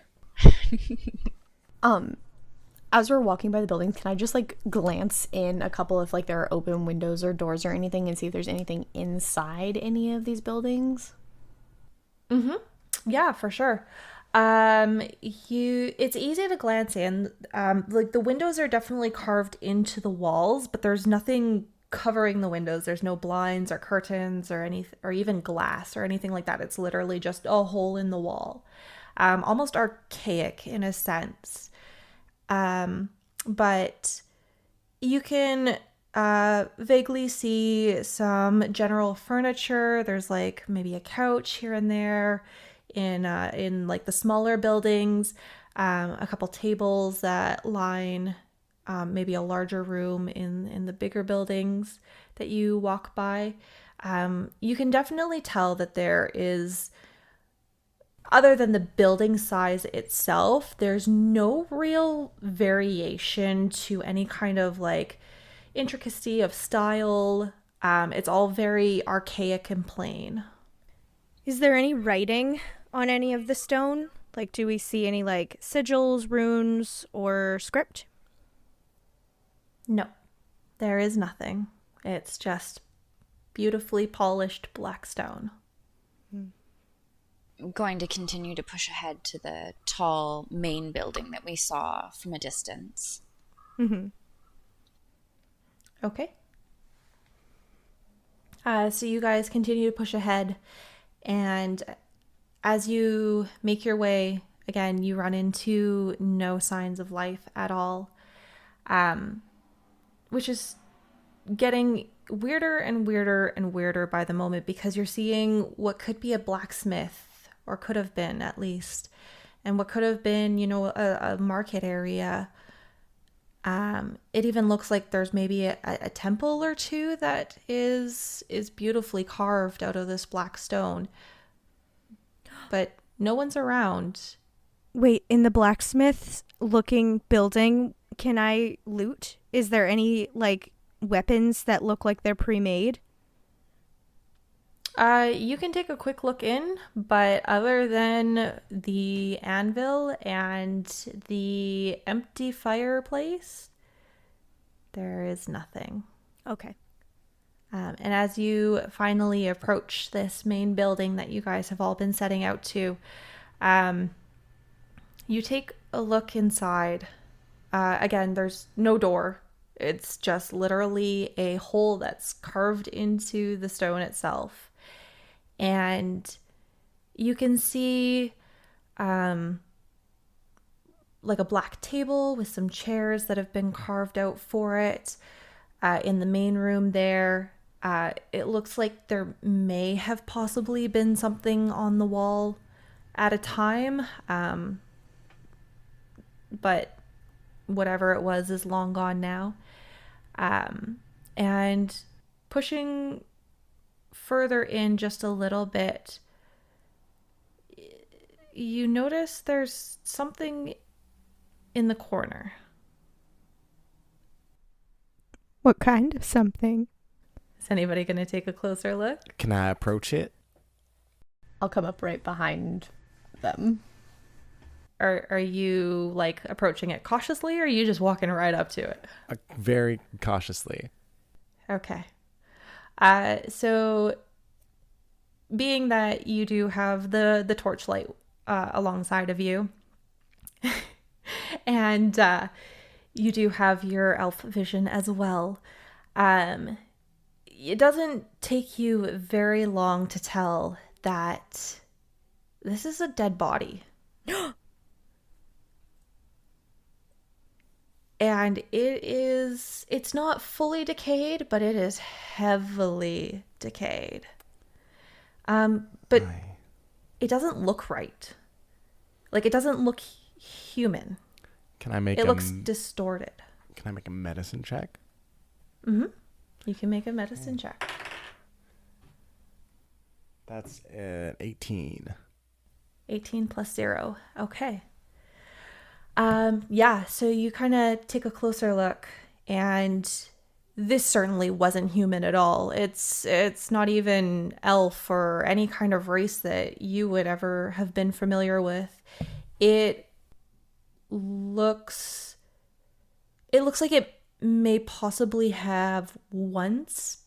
As we're walking by the buildings, can I just like glance in a couple if like there are open windows or doors or anything, and see if there's anything inside any of these buildings? Mm-hmm. Yeah, for sure. It's easy to glance in. Like the windows are definitely carved into the walls, but there's nothing covering the windows. There's no blinds or curtains or or even glass or anything like that. It's literally just a hole in the wall. Almost archaic in a sense. But you can vaguely see some general furniture. There's like maybe a couch here and there in like the smaller buildings, a couple tables that line maybe a larger room in the bigger buildings that you walk by. You can definitely tell that there is, other than the building size itself, there's no real variation to any kind of like intricacy of style. It's all very archaic and plain. Is there any writing on any of the stone? Like, do we see any like sigils, runes, or script? No, there is nothing. It's just beautifully polished black stone. I'm going to continue to push ahead to the tall main building that we saw from a distance. Mm-hmm. Okay. So you guys continue to push ahead, and as you make your way, again, you run into no signs of life at all, which is getting weirder and weirder and weirder by the moment, because you're seeing what could be a blacksmith, or could have been at least, and what could have been, a market area. It even looks like there's maybe a temple or two that is beautifully carved out of this black stone, but no one's around. Wait, in the blacksmith looking building, can I loot? Is there any like weapons that look like they're pre-made? You can take a quick look in, but other than the anvil and the empty fireplace, there is nothing. Okay. And as you finally approach this main building that you guys have all been setting out to, you take a look inside. Again, there's no door. It's just literally a hole that's carved into the stone itself. And you can see like a black table with some chairs that have been carved out for it in the main room there. It looks like there may have possibly been something on the wall at a time, but whatever it was is long gone now. And pushing further in just a little bit, you notice there's something in the corner. What kind of something? Is anybody going to take a closer look? Can I approach it? I'll come up right behind them. Are you like approaching it cautiously, or are you just walking right up to it? Very cautiously. Okay. So being that you do have the torchlight alongside of you, and you do have your elf vision as well, it doesn't take you very long to tell that this is a dead body. And it's not fully decayed, but it is heavily decayed. But it doesn't look right. Like, it doesn't look human. Can I make it looks distorted. Can I make a medicine check? Mm-hmm. You can make a medicine check. That's 18. 18 plus 0. Okay. Yeah, so you kind of take a closer look, and this certainly wasn't human at all. It's not even elf or any kind of race that you would ever have been familiar with. It looks like it may possibly have once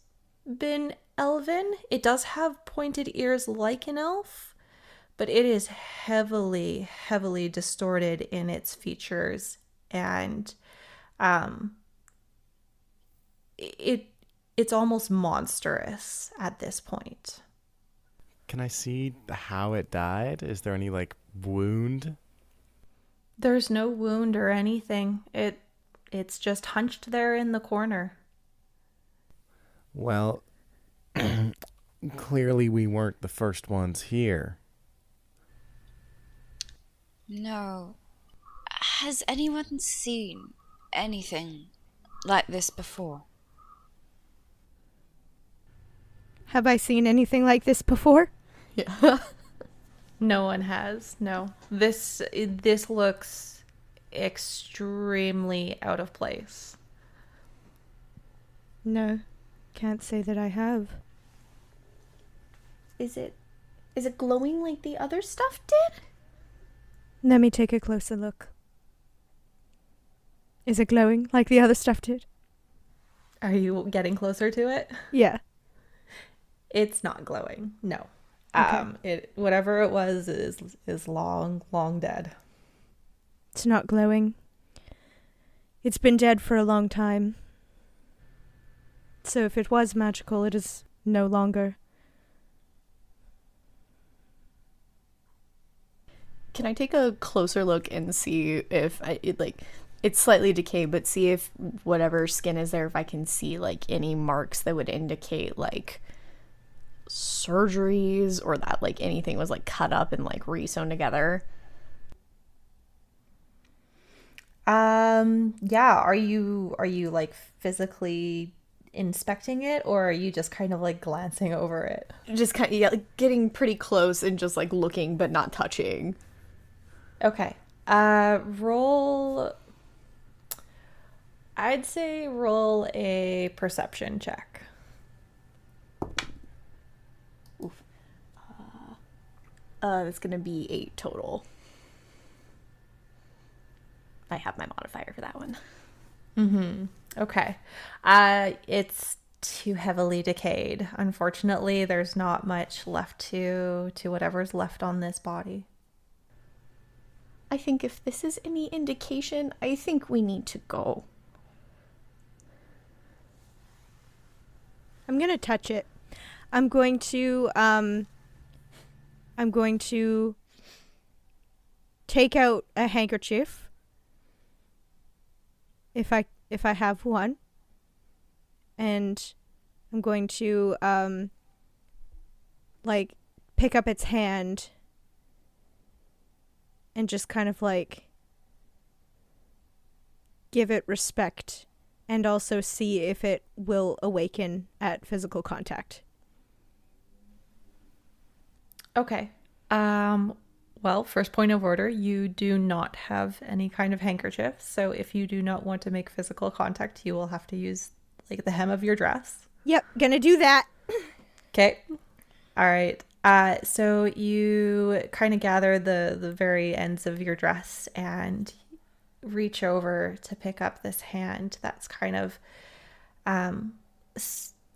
been elven. It does have pointed ears like an elf, but it is heavily, heavily distorted in its features, and it's almost monstrous at this point. Can I see how it died? Is there any like wound? There's no wound or anything. It's just hunched there in the corner. Well, clearly we weren't the first ones here. No. Has anyone seen anything like this before? Have I seen anything like this before? Yeah. No one has. No. This looks extremely out of place. No, can't say that I have. Is it glowing like the other stuff did? Let me take a closer look. Is it glowing like the other stuff did? Are you getting closer to it? Yeah. It's not glowing. No. Okay. Whatever it was is long, long dead. It's not glowing. It's been dead for a long time. So if it was magical, it is no longer. Can I take a closer look and see if It's slightly decayed, but see if whatever skin is there, if I can see like any marks that would indicate like surgeries or that like anything was like cut up and like re-sewn together. Yeah, are you like physically inspecting it, or are you just kind of like glancing over it? Just kind of, yeah, like getting pretty close and just like looking but not touching. Okay. Roll, I'd say roll a perception check. It's gonna be 8 total. I have my modifier for that one. Okay. It's too heavily decayed. Unfortunately, there's not much left to whatever's left on this body. I think if this is any indication, I think we need to go. I'm gonna touch it. I'm going to take out a handkerchief if I have one, and I'm going to like pick up its hand and just kind of like give it respect and also see if it will awaken at physical contact. Okay. Well, first point of order, you do not have any kind of handkerchief. So if you do not want to make physical contact, you will have to use like the hem of your dress. Yep, gonna do that. Okay. All right. So you kind of gather the very ends of your dress and reach over to pick up this hand that's kind of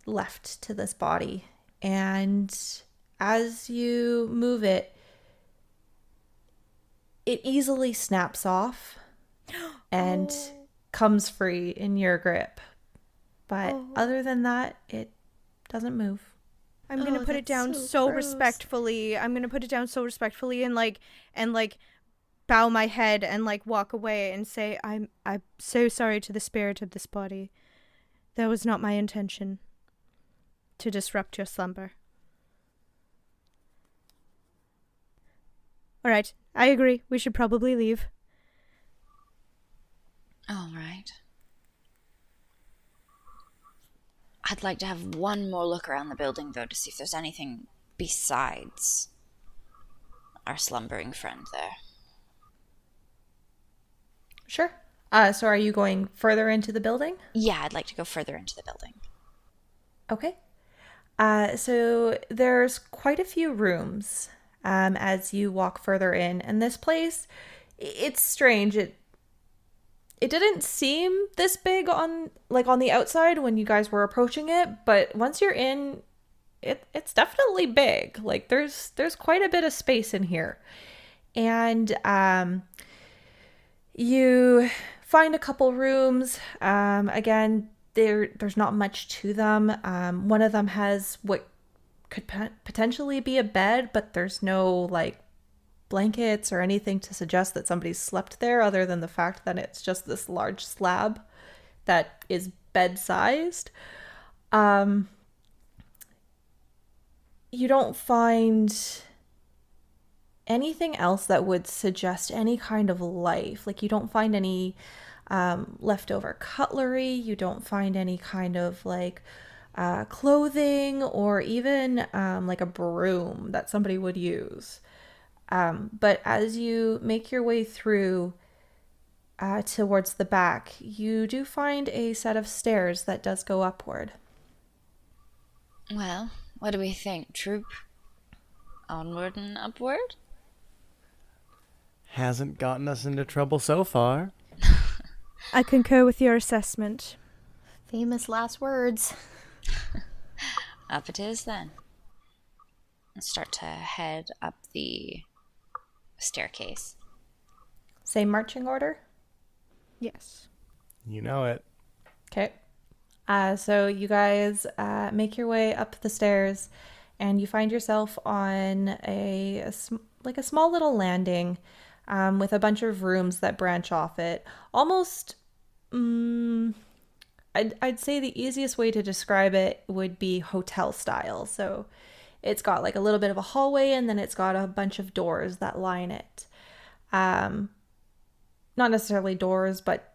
left to this body. And as you move it, it easily snaps off and comes free in your grip. But other than that, it doesn't move. I'm gonna put it down so respectfully. I'm gonna put it down so respectfully and bow my head and like walk away and say, I'm so sorry to the spirit of this body. That was not my intention to disrupt your slumber. All right, I agree. We should probably leave. All right. I'd like to have one more look around the building, though, to see if there's anything besides our slumbering friend there. Sure. So are you going further into the building? Yeah, I'd like to go further into the building. Okay. So there's quite a few rooms as you walk further in. And this place, it's strange. It didn't seem this big on the outside when you guys were approaching it, but once you're in, it's definitely big. Like there's quite a bit of space in here. And you find a couple rooms. Again, there's not much to them. One of them has what could potentially be a bed, but there's no like blankets or anything to suggest that somebody slept there other than the fact that it's just this large slab that is bed-sized. You don't find anything else that would suggest any kind of life. Like you don't find any leftover cutlery. You don't find any kind of like clothing or even like a broom that somebody would use. But as you make your way through towards the back, you do find a set of stairs that does go upward. Well, what do we think, troop? Onward and upward? Hasn't gotten us into trouble so far. I concur with your assessment. Famous last words. Up it is, then. Let's start to head up the staircase. Same marching order? Yes. You know it. Okay. So you guys make your way up the stairs and you find yourself on a small little landing. with a bunch of rooms that branch off it. Almost, I'd say the easiest way to describe it would be hotel style. So it's got like a little bit of a hallway, and then it's got a bunch of doors that line it. Not necessarily doors, but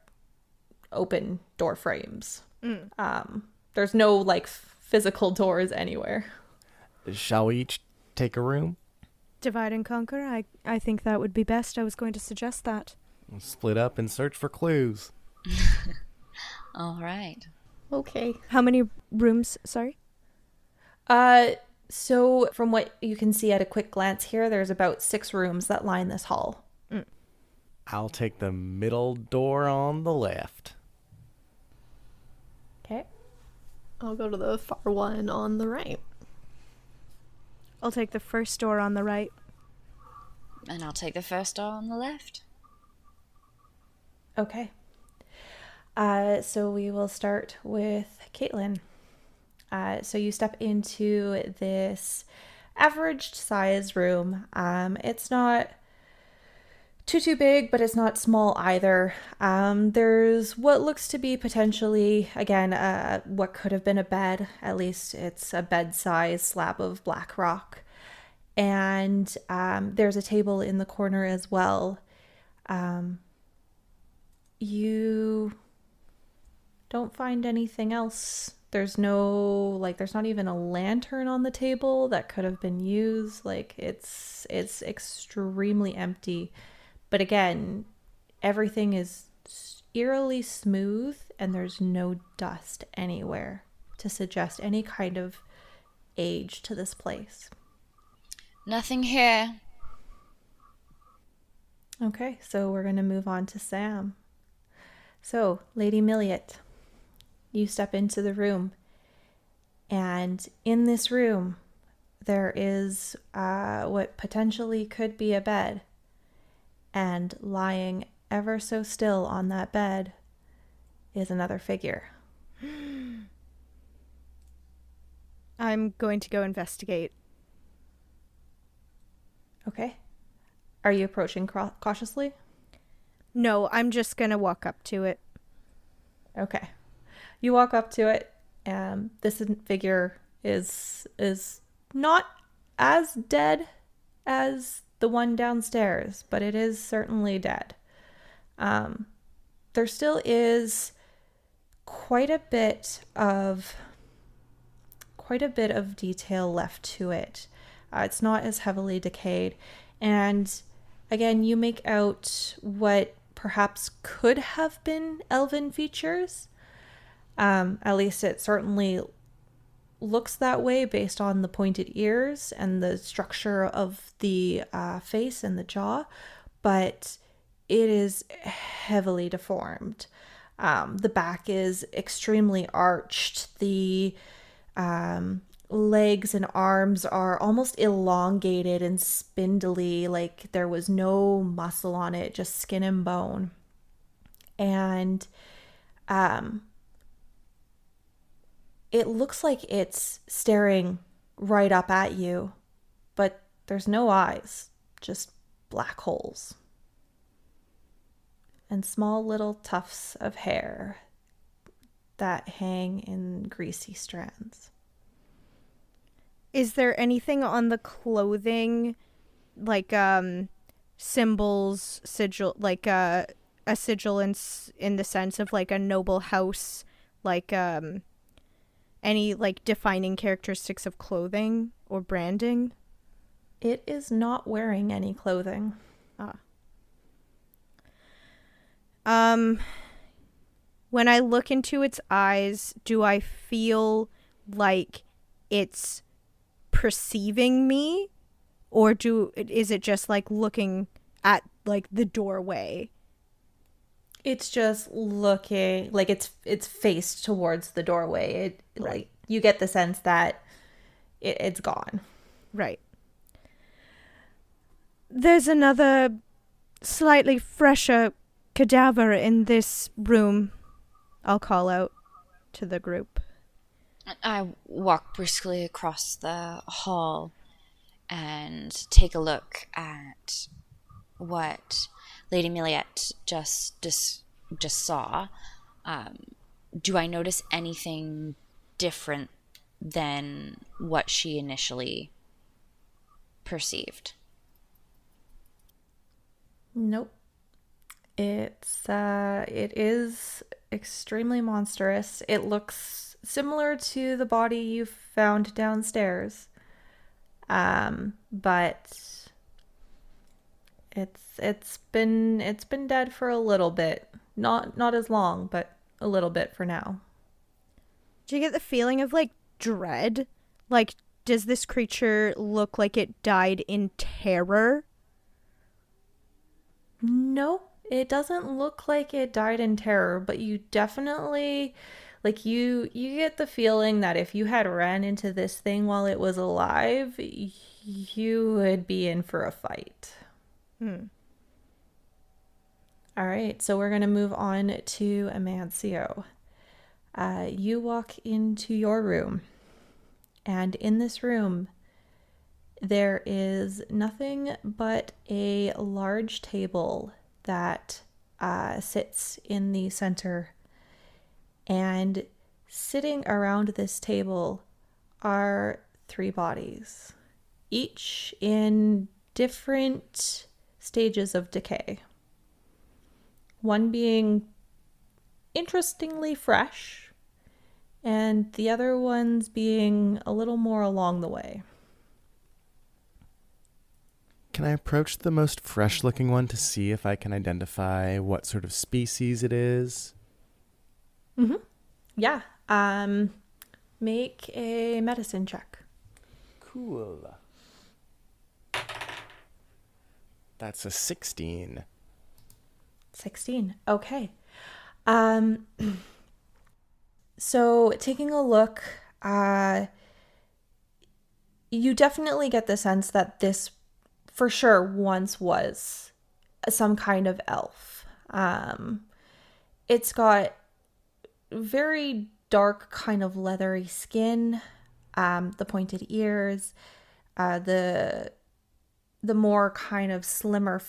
open door frames. There's no like physical doors anywhere. Shall we each take a room? Divide and conquer. I think that would be best. I was going to suggest that. We'll split up and search for clues. All right. Okay. How many rooms? Sorry. So from what you can see at a quick glance here, there's about 6 rooms that line this hall. I'll take the middle door on the left. Okay. I'll go to the far one on the right. I'll take the first door on the right. And I'll take the first door on the left. Okay. So we will start with Caitlin. So you step into this average size room. It's not too big, but it's not small either. There's what looks to be potentially, again, what could have been a bed. At least it's a bed-sized slab of black rock. And there's a table in the corner as well. You don't find anything else. There's there's not even a lantern on the table that could have been used. Like it's extremely empty. But again, everything is eerily smooth and there's no dust anywhere to suggest any kind of age to this place. Nothing here. Okay, so we're going to move on to Sam. So, Lady Milliot, you step into the room, and in this room, there is what potentially could be a bed, and lying ever so still on that bed is another figure. I'm going to go investigate. Okay. Are you approaching cautiously? No, I'm just going to walk up to it. Okay. You walk up to it, and this figure is not as dead as the one downstairs, but it is certainly dead. There still is quite a bit of detail left to it. It's not as heavily decayed, and again, you make out what perhaps could have been elven features. At least it certainly looks that way based on the pointed ears and the structure of the face and the jaw, but it is heavily deformed. The back is extremely arched. The legs and arms are almost elongated and spindly, like there was no muscle on it, just skin and bone. And it looks like it's staring right up at you, but there's no eyes, just black holes. And small little tufts of hair that hang in greasy strands. Is there anything on the clothing, like symbols, sigil, like a sigil in the sense of like a noble house, like any like defining characteristics of clothing or branding? It is not wearing any clothing. When I look into its eyes, do I feel like it's perceiving me, or is it just like looking at like the doorway? It's just looking like it's faced towards the doorway. Like you get the sense that it's gone. Right. There's another slightly fresher cadaver in this room. I'll call out to the group. I walk briskly across the hall and take a look at what Lady Miliette just saw, do I notice anything different than what she initially perceived? Nope. It is extremely monstrous. It looks similar to the body you found downstairs. But it's been dead for a little bit. Not as long, but a little bit for now. Do you get the feeling of like dread? Like, does this creature look like it died in terror? No, it doesn't look like it died in terror, but you definitely like you get the feeling that if you had ran into this thing while it was alive, you would be in for a fight. All right, so we're going to move on to Amancio. You walk into your room, and in this room, there is nothing but a large table that sits in the center. And sitting around this table are 3 bodies, each in different stages of decay. One being interestingly fresh, and the other ones being a little more along the way. Can I approach the most fresh-looking one to see if I can identify what sort of species it is? Mm-hmm. Yeah. Make a medicine check. Cool. That's a 16. 16. Okay. So taking a look, you definitely get the sense that this for sure once was some kind of elf. It's got very dark kind of leathery skin, the pointed ears, the more kind of slimmer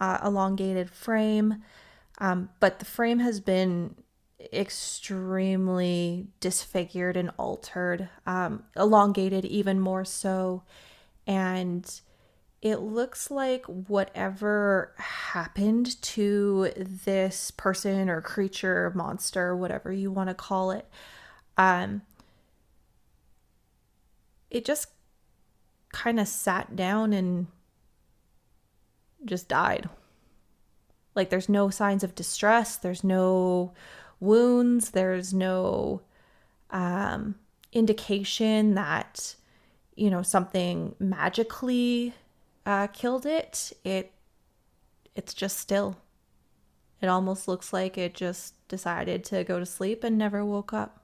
elongated frame, but the frame has been extremely disfigured and altered, elongated even more so, and it looks like whatever happened to this person or creature, monster, whatever you want to call it, it just kind of sat down and just died. Like, there's no signs of distress, there's no wounds, there's no indication that, something magically killed it. It's just still. It almost looks like it just decided to go to sleep and never woke up.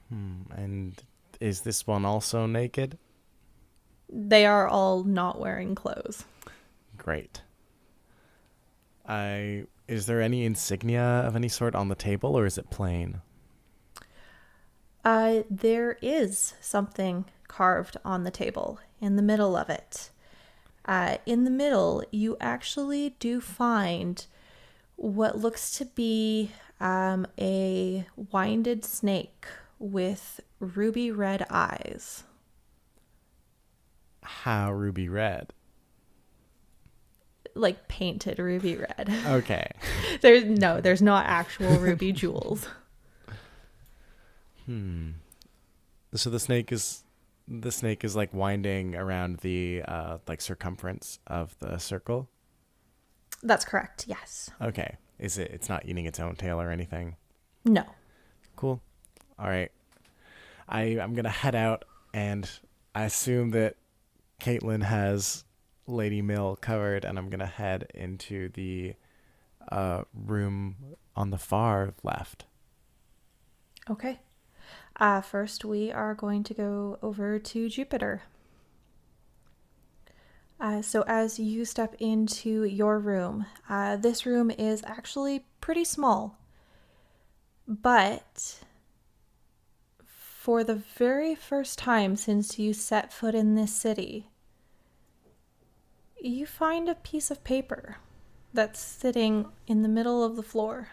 And is this one also naked? They are all not wearing clothes. Great. Is there any insignia of any sort on the table, or is it plain? There is something carved on the table in the middle of it. In the middle, you actually do find what looks to be a winded snake with ruby red eyes. How ruby red? Like painted ruby red. Okay. There's not actual ruby jewels. So the snake is like winding around the like circumference of the circle? That's correct, yes. Okay. It's not eating its own tail or anything? No. Cool. All right. I'm going to head out, and I assume that Caitlin has Lady Mill covered, and I'm going to head into the room on the far left. Okay. First, we are going to go over to Jupiter. So as you step into your room, this room is actually pretty small. But for the very first time since you set foot in this city, You find a piece of paper that's sitting in the middle of the floor.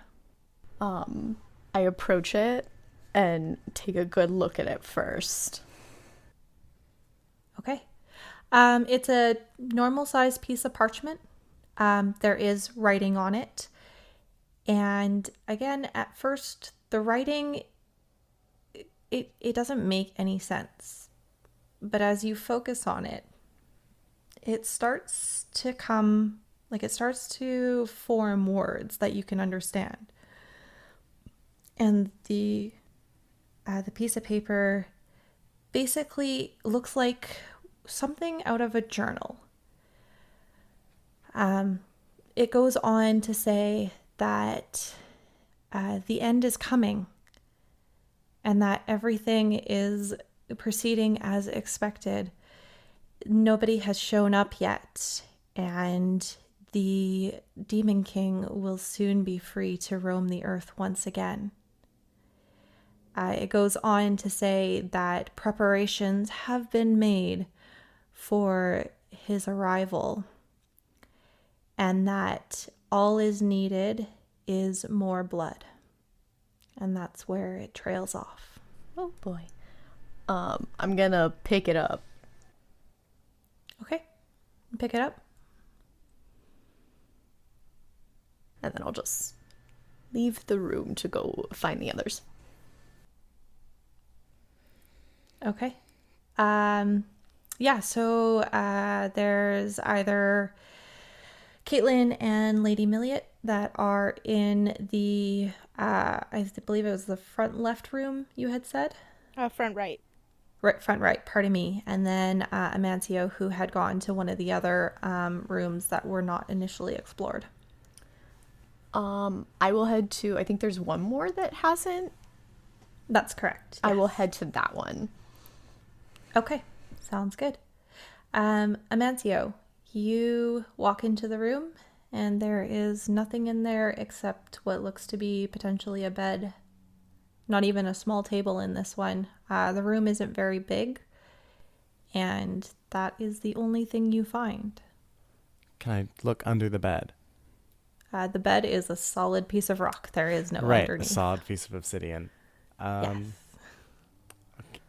I approach it and take a good look at it first. Okay. It's a normal sized piece of parchment. There is writing on it. And again, at first, the writing, it doesn't make any sense. But as you focus on it, it starts to come, like it starts to form words that you can understand. And the piece of paper basically looks like something out of a journal. It goes on to say that the end is coming and that everything is proceeding as expected. Nobody has shown up yet, and the Demon King will soon be free to roam the earth once again. It goes on to say that preparations have been made for his arrival, and that all is needed is more blood. And that's where it trails off. Oh boy. I'm gonna pick it up. Okay, pick it up. And then I'll just leave the room to go find the others. Okay. Yeah, so there's either Caitlin and Lady Milliot that are in the, I believe it was the front left room you had said? Front right. Right, front right, pardon me. And then Amancio, who had gone to one of the other rooms that were not initially explored. I will head to, I think there's one more that hasn't. That's correct. I will yes. head to that one. Okay, sounds good. Amancio, you walk into the room and there is nothing in there except what looks to be potentially a bed. Not even a small table in this one. The room isn't very big, and that is the only thing you find. Can I look under the bed? The bed is a solid piece of rock. There is no Right, underneath. a solid piece of obsidian. Yes.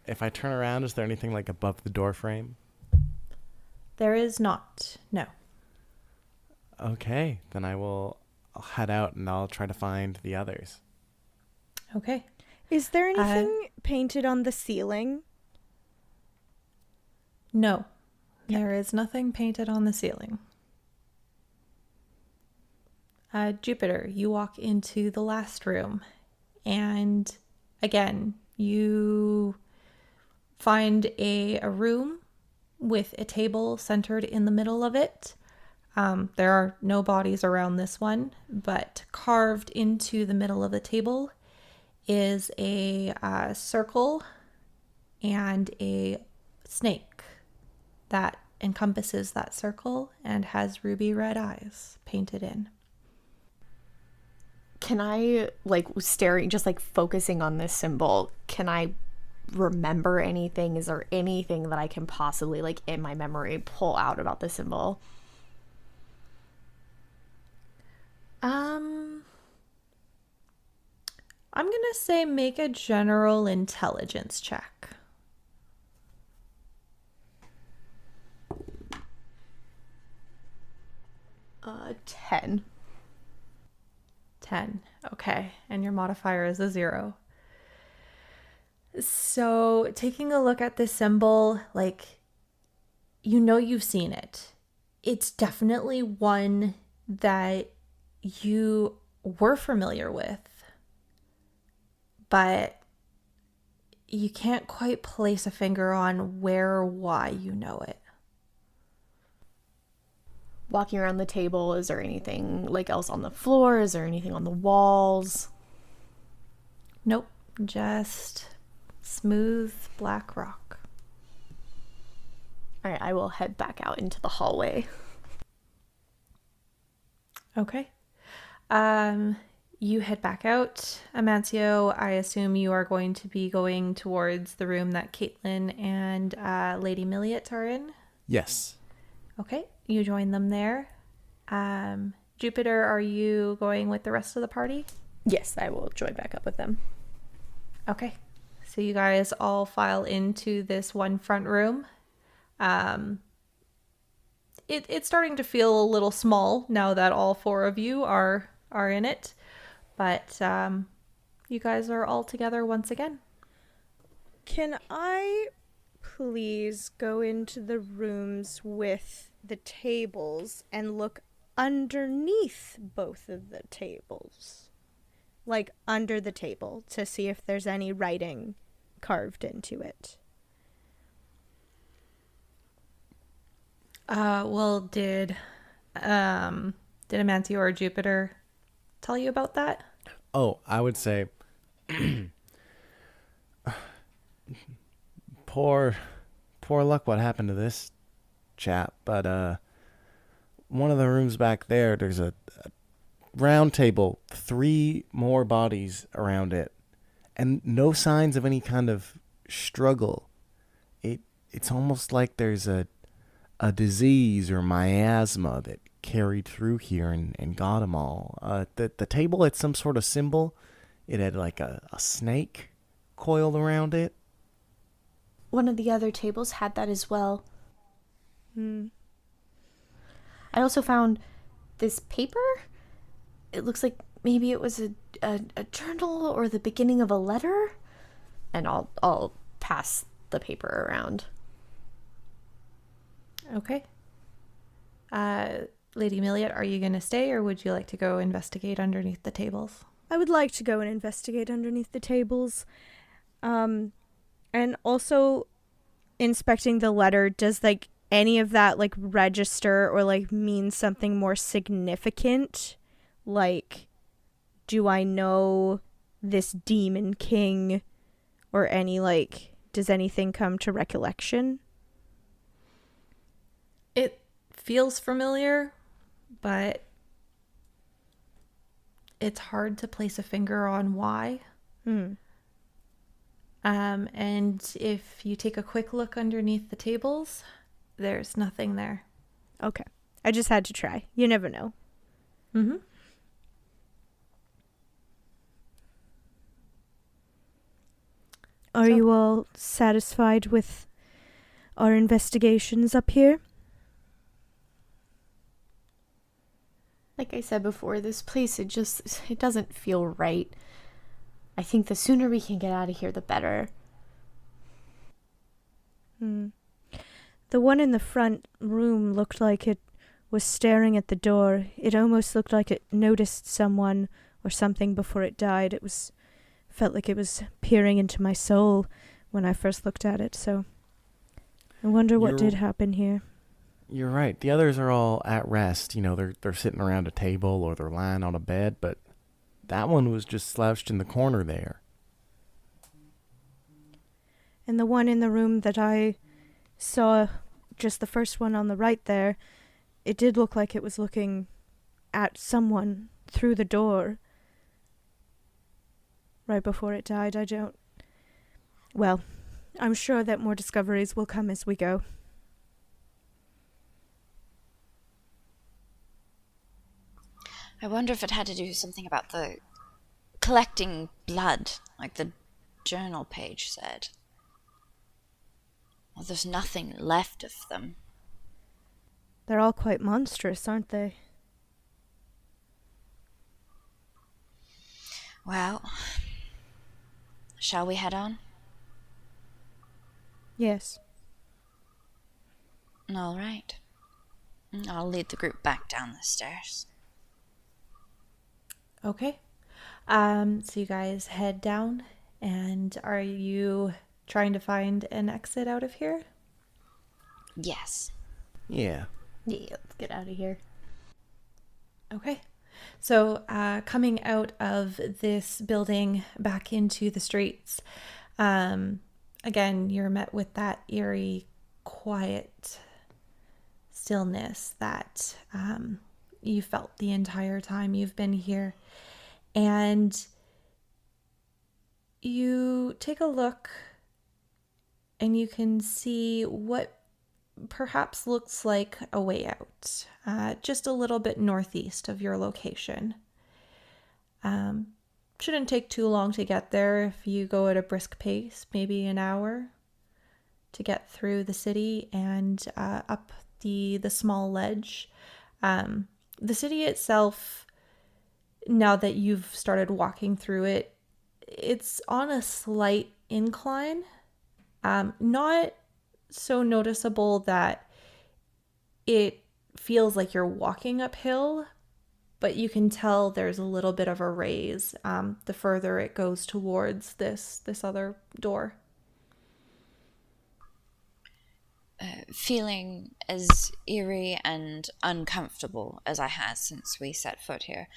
If I turn around, is there anything like above the door frame? There is not. No. Okay, then I'll head out and I'll try to find the others. Okay. Is there anything painted on the ceiling? No. There is nothing painted on the ceiling. Jupiter, you walk into the last room, and again, you find a room with a table centered in the middle of it. There are no bodies around this one, but carved into the middle of the table is a circle and a snake that encompasses that circle and has ruby red eyes painted in. Can I, like, staring, just like focusing on this symbol, can I remember anything? Is there anything that I can possibly, like, in my memory pull out about the symbol? I'm gonna say make a general intelligence check. 10. 10. Okay. And your modifier is a 0. So taking a look at this symbol, like, you know you've seen it. It's definitely one that you were familiar with, but you can't quite place a finger on where or why you know it. Walking around the table, is there anything like else on the floor? Is there anything on the walls? Nope, just smooth black rock. All right, I will head back out into the hallway. Okay. You head back out. Amancio, I assume you are going to be going towards the room that Caitlin and Lady Milliot are in? Yes. Okay, you join them there. Jupiter, are you going with the rest of the party? Yes, I will join back up with them. Okay, so you guys all file into this one front room. It's starting to feel a little small now that all four of you are in it, but you guys are all together once again. Can I please go into the rooms with the tables and look underneath both of the tables? Like under the table to see if there's any writing carved into it. Well, did Amancio or Jupiter tell you about that? Oh, I would say poor luck what happened to this chap, but one of the rooms back there, there's a round table, 3 more bodies around it, and no signs of any kind of struggle. It's almost like there's a disease or miasma that carried through here and got them all. The table had some sort of symbol. It had like a snake coiled around it. One of the other tables had that as well. I also found this paper. It looks like maybe it was a journal or the beginning of a letter. And I'll pass the paper around. Okay. Lady Milliot, are you going to stay or would you like to go investigate underneath the tables? I would like to go and investigate underneath the tables. And also inspecting the letter, does like any of that like register or like mean something more significant? Like, do I know this demon king or any like, does anything come to recollection? It feels familiar, but it's hard to place a finger on why. And if you take a quick look underneath the tables, there's nothing there. Okay. I just had to try. You never know. Mm-hmm. Are you all satisfied with our investigations up here? Like I said before, this place, it doesn't feel right. I think the sooner we can get out of here, the better. The one in the front room looked like it was staring at the door. It almost looked like it noticed someone or something before it died. Felt like it was peering into my soul when I first looked at it, so I wonder what did happen here. You're right. The others are all at rest. You know, they're sitting around a table or they're lying on a bed, but that one was just slouched in the corner there. And the one in the room that I saw, just the first one on the right there, it did look like it was looking at someone through the door right before it died. Well, I'm sure that more discoveries will come as we go. I wonder if it had to do something about the collecting blood, like the journal page said. Well, there's nothing left of them. They're all quite monstrous, aren't they? Well, shall we head on? Yes. All right. I'll lead the group back down the stairs. Okay. So you guys head down, and are you trying to find an exit out of here? Yes. Yeah. Yeah, let's get out of here. Okay. So coming out of this building back into the streets, again, you're met with that eerie, quiet stillness that you felt the entire time you've been here. And you take a look and you can see what perhaps looks like a way out, just a little bit northeast of your location. Shouldn't take too long to get there if you go at a brisk pace, maybe an hour to get through the city and up the small ledge. The city itself, now that you've started walking through it, it's on a slight incline. Not so noticeable that it feels like you're walking uphill, but you can tell there's a little bit of a raise the further it goes towards this other door. Feeling as eerie and uncomfortable as I had since we set foot here,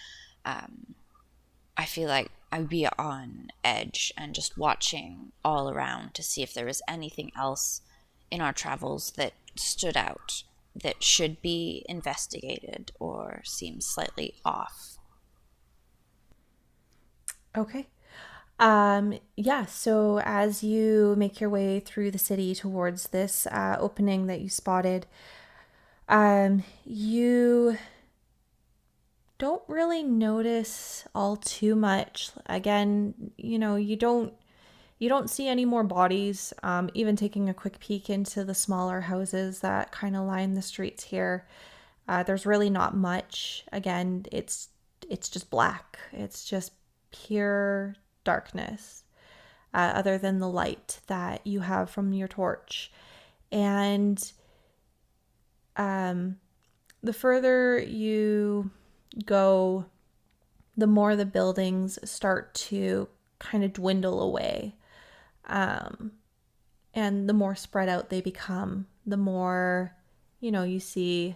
I feel like I'd be on edge and just watching all around to see if there was anything else in our travels that stood out, that should be investigated or seems slightly off. Okay. Yeah, so as you make your way through the city towards this opening that you spotted, you don't really notice all too much. Again, you don't see any more bodies. Even taking a quick peek into the smaller houses that kind of line the streets here, there's really not much. Again, it's just black. It's just pure darkness, other than the light that you have from your torch. And the further you go, the more the buildings start to kind of dwindle away. And the more spread out they become, the more, you see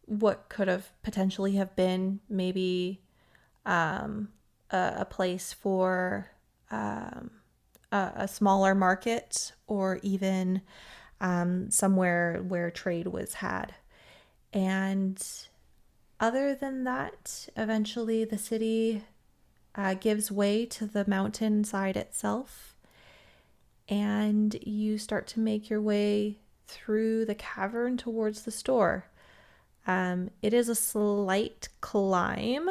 what could have potentially have been maybe a place for a smaller market, or even somewhere where trade was had. And other than that, eventually the city gives way to the mountainside itself, and you start to make your way through the cavern towards the store. It is a slight climb.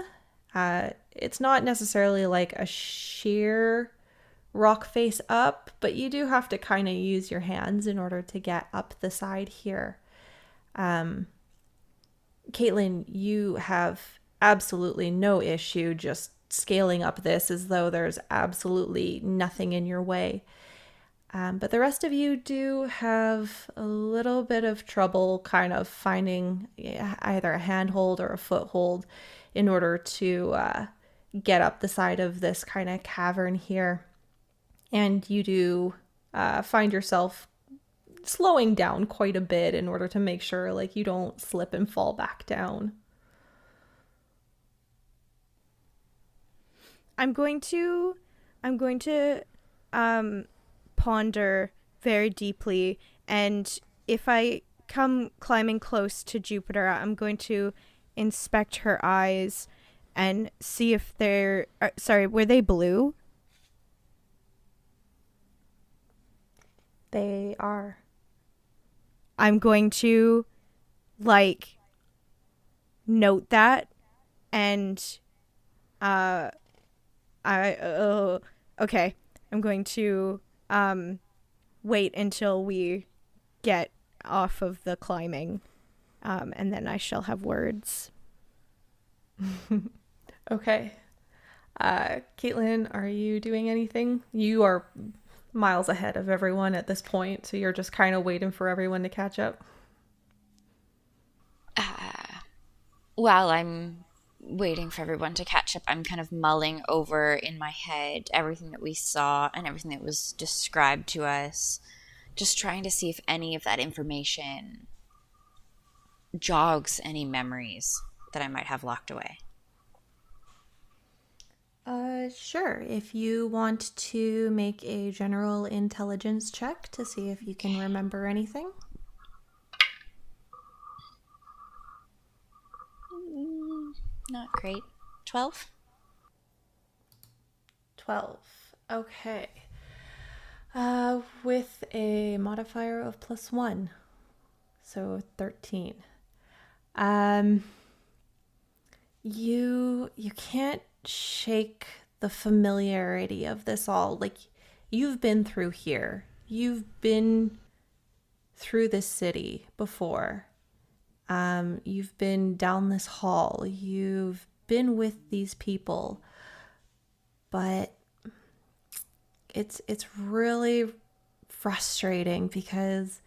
It's not necessarily like a sheer rock face up, but you do have to kind of use your hands in order to get up the side here. Caitlin, you have absolutely no issue just scaling up this as though there's absolutely nothing in your way. But the rest of you do have a little bit of trouble kind of finding either a handhold or a foothold in order to get up the side of this kind of cavern here. And you do find yourself slowing down quite a bit in order to make sure like you don't slip and fall back down. I'm going to ponder very deeply, and if I come climbing close to Jupiter, I'm going to inspect her eyes and see if they're were they blue? They are. I'm going to note that, and okay, I'm going to wait until we get off of the climbing, and then I shall have words. Okay. Caitlin, are you doing anything? You are miles ahead of everyone at this point, so you're just kind of waiting for everyone to catch up. While I'm waiting for everyone to catch up, I'm kind of mulling over in my head everything that we saw and everything that was described to us, just trying to see if any of that information jogs any memories that I might have locked away. Sure. If you want to make a general intelligence check to see if you can remember anything. Not great. 12? 12. Okay. With a modifier of +1. So 13. You can't shake the familiarity of this all. Like, you've been through here. You've been through this city before. You've been down this hall. You've been with these people. But it's really frustrating because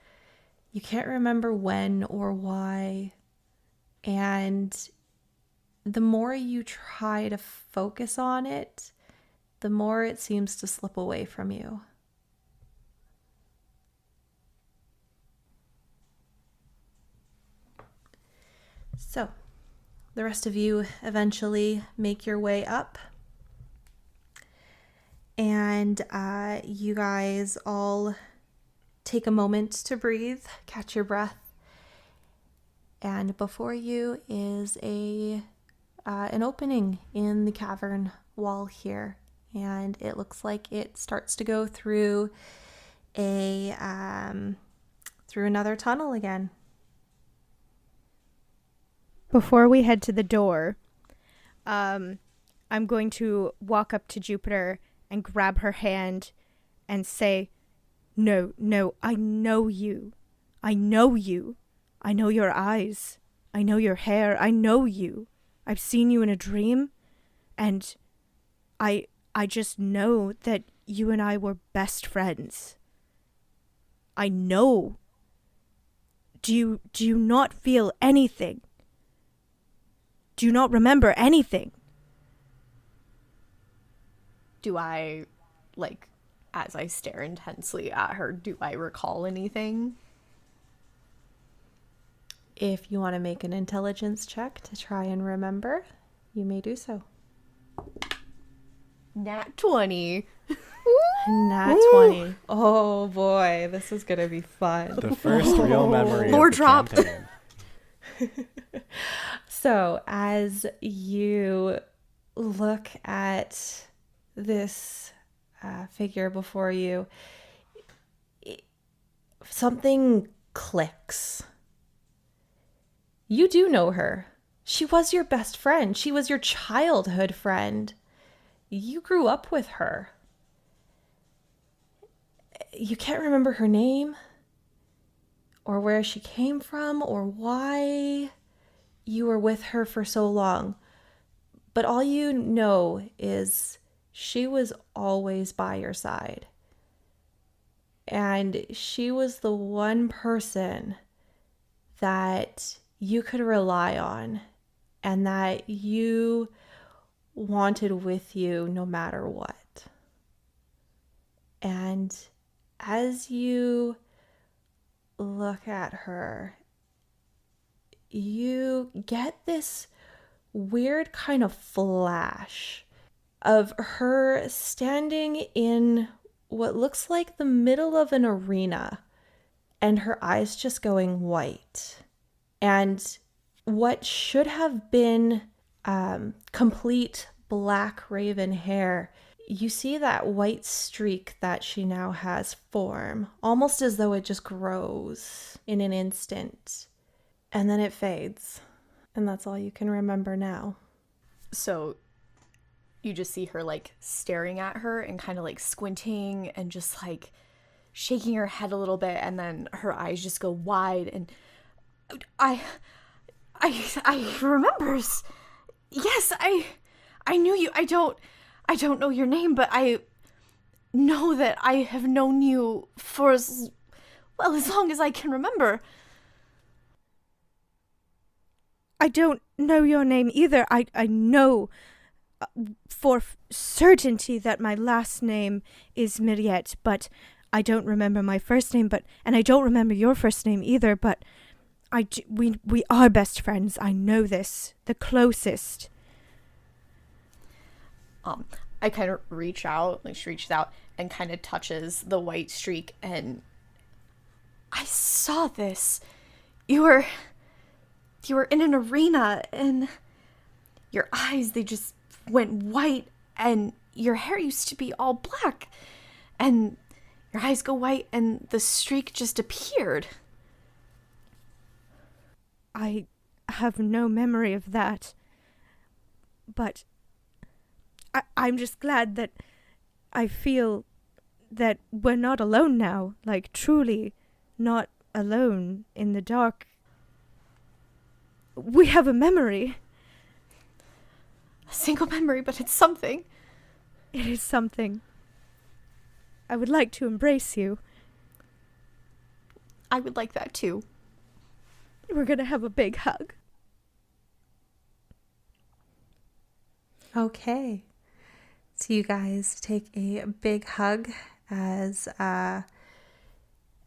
you can't remember when or why. And the more you try to focus on it, the more it seems to slip away from you. So, the rest of you eventually make your way up. And you guys all take a moment to breathe, catch your breath. And before you is an opening in the cavern wall here. And it looks like it starts to go through through another tunnel again. Before we head to the door, I'm going to walk up to Jupiter and grab her hand and say, No, I know you. I know you. I know your eyes. I know your hair. I know you. I've seen you in a dream, and I just know that you and I were best friends. I know. Do you not feel anything? Do you not remember anything? Do I, like, as I stare intensely at her, do I recall anything? If you want to make an intelligence check to try and remember, you may do so. Nat 20. Nat 20. Oh boy, this is going to be fun. The first real memory Lore of the drop. campaign. So, as you look at this figure before you, something clicks. You do know her. She was your best friend. She was your childhood friend. You grew up with her. You can't remember her name or where she came from or why you were with her for so long. But all you know is she was always by your side. And she was the one person that you could rely on and that you wanted with you no matter what. And as you look at her, you get this weird kind of flash of her standing in what looks like the middle of an arena and her eyes just going white. And what should have been complete black raven hair, you see that white streak that she now has form, almost as though it just grows in an instant. And then it fades. And that's all you can remember now. So you just see her, like, staring at her and kind of, like, squinting and just, like, shaking her head a little bit, and then her eyes just go wide, and I remember. Yes, I knew you. I don't know your name, but I know that I have known you for as long as I can remember. I don't know your name either. I know for certainty that my last name is Mariette, but I don't remember my first name, and I don't remember your first name either, but we are best friends. I know this. The closest. I kind of reach out, like she reaches out and kind of touches the white streak, and I saw this. You were in an arena, and your eyes, they just went white, and your hair used to be all black, and your eyes go white, and the streak just appeared. I have no memory of that. But I'm just glad that I feel that we're not alone now. Like, truly not alone in the dark. We have a memory. A single memory, but it's something. It is something. I would like to embrace you. I would like that too. We're gonna have a big hug. Okay. So you guys take a big hug as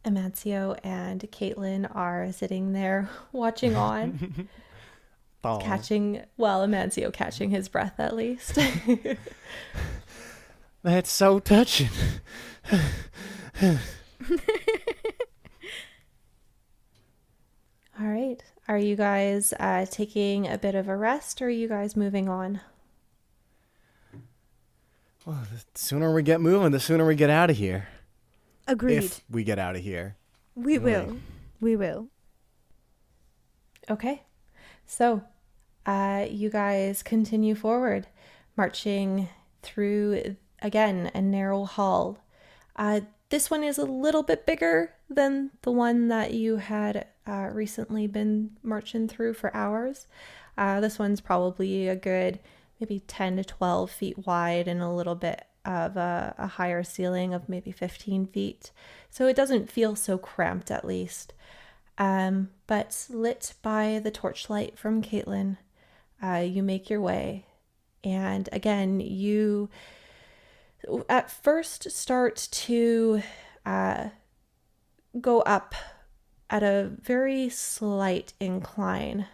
Amancio and Caitlin are sitting there watching on. Aw. Amancio catching his breath at least. That's so touching. All right. Are you guys taking a bit of a rest, or are you guys moving on? Well, the sooner we get moving, the sooner we get out of here. Agreed. If we get out of here. We Really. will. We will. Okay. So, you guys continue forward, marching through, again, a narrow hall. This one is a little bit bigger than the one that you had recently been marching through for hours. This one's probably a good maybe 10 to 12 feet wide and a little bit of a higher ceiling of maybe 15 feet. So it doesn't feel so cramped, at least. But lit by the torchlight from Caitlin, you make your way. And again, you at first start to go up at a very slight incline.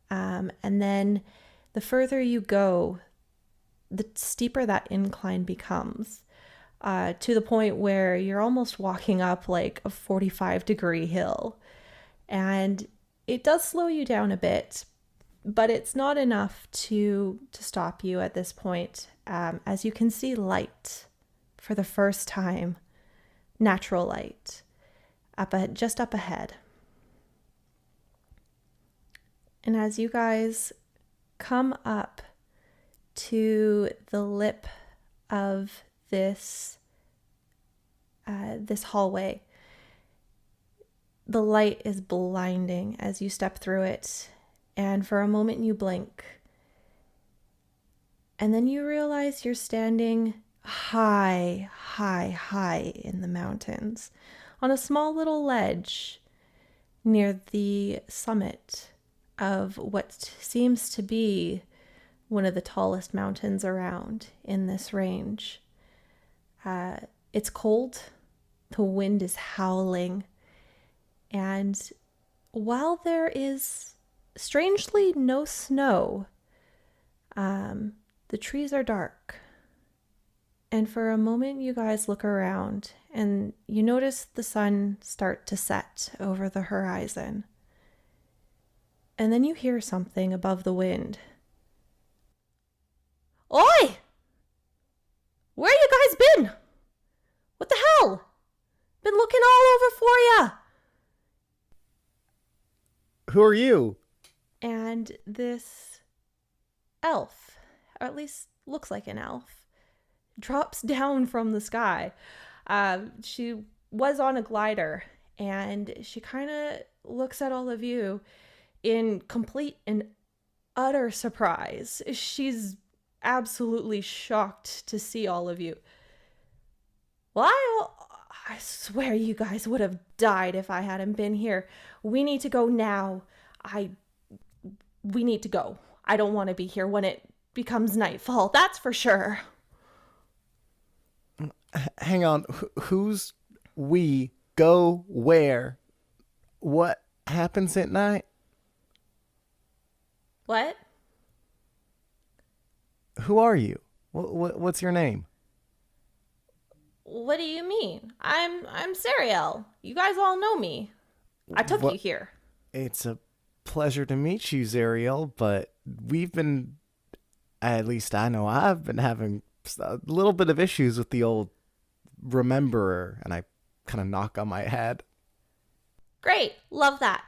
And then the further you go, the steeper that incline becomes, to the point where you're almost walking up like a 45-degree hill. And it does slow you down a bit, but it's not enough to stop you at this point, as you can see light for the first time, natural light, just up ahead. And as you guys come up to the lip of this hallway, the light is blinding as you step through it, and for a moment you blink, and then you realize you're standing high, high, high in the mountains on a small little ledge near the summit of what seems to be one of the tallest mountains around in this range. It's cold, the wind is howling, and while there is strangely no snow, the trees are dark. And for a moment you guys look around and you notice the sun start to set over the horizon. And then you hear something above the wind. Oi! Where you guys been? What the hell? Been looking all over for ya. Who are you? And this elf, or at least looks like an elf, drops down from the sky. She was on a glider, and she kind of looks at all of you in complete and utter surprise. She's absolutely shocked to see all of you. Well, I swear you guys would have died if I hadn't been here. We need to go now. We need to go. I don't want to be here when it becomes nightfall, that's for sure. Hang on. Who's we? Go where? What happens at night? What? Who are you? What's your name? What do you mean? I'm Sariel. You guys all know me. I took you here. It's a pleasure to meet you, Zariel, but at least I know I've been having a little bit of issues with the old rememberer, and I kind of knock on my head. Great. Love that.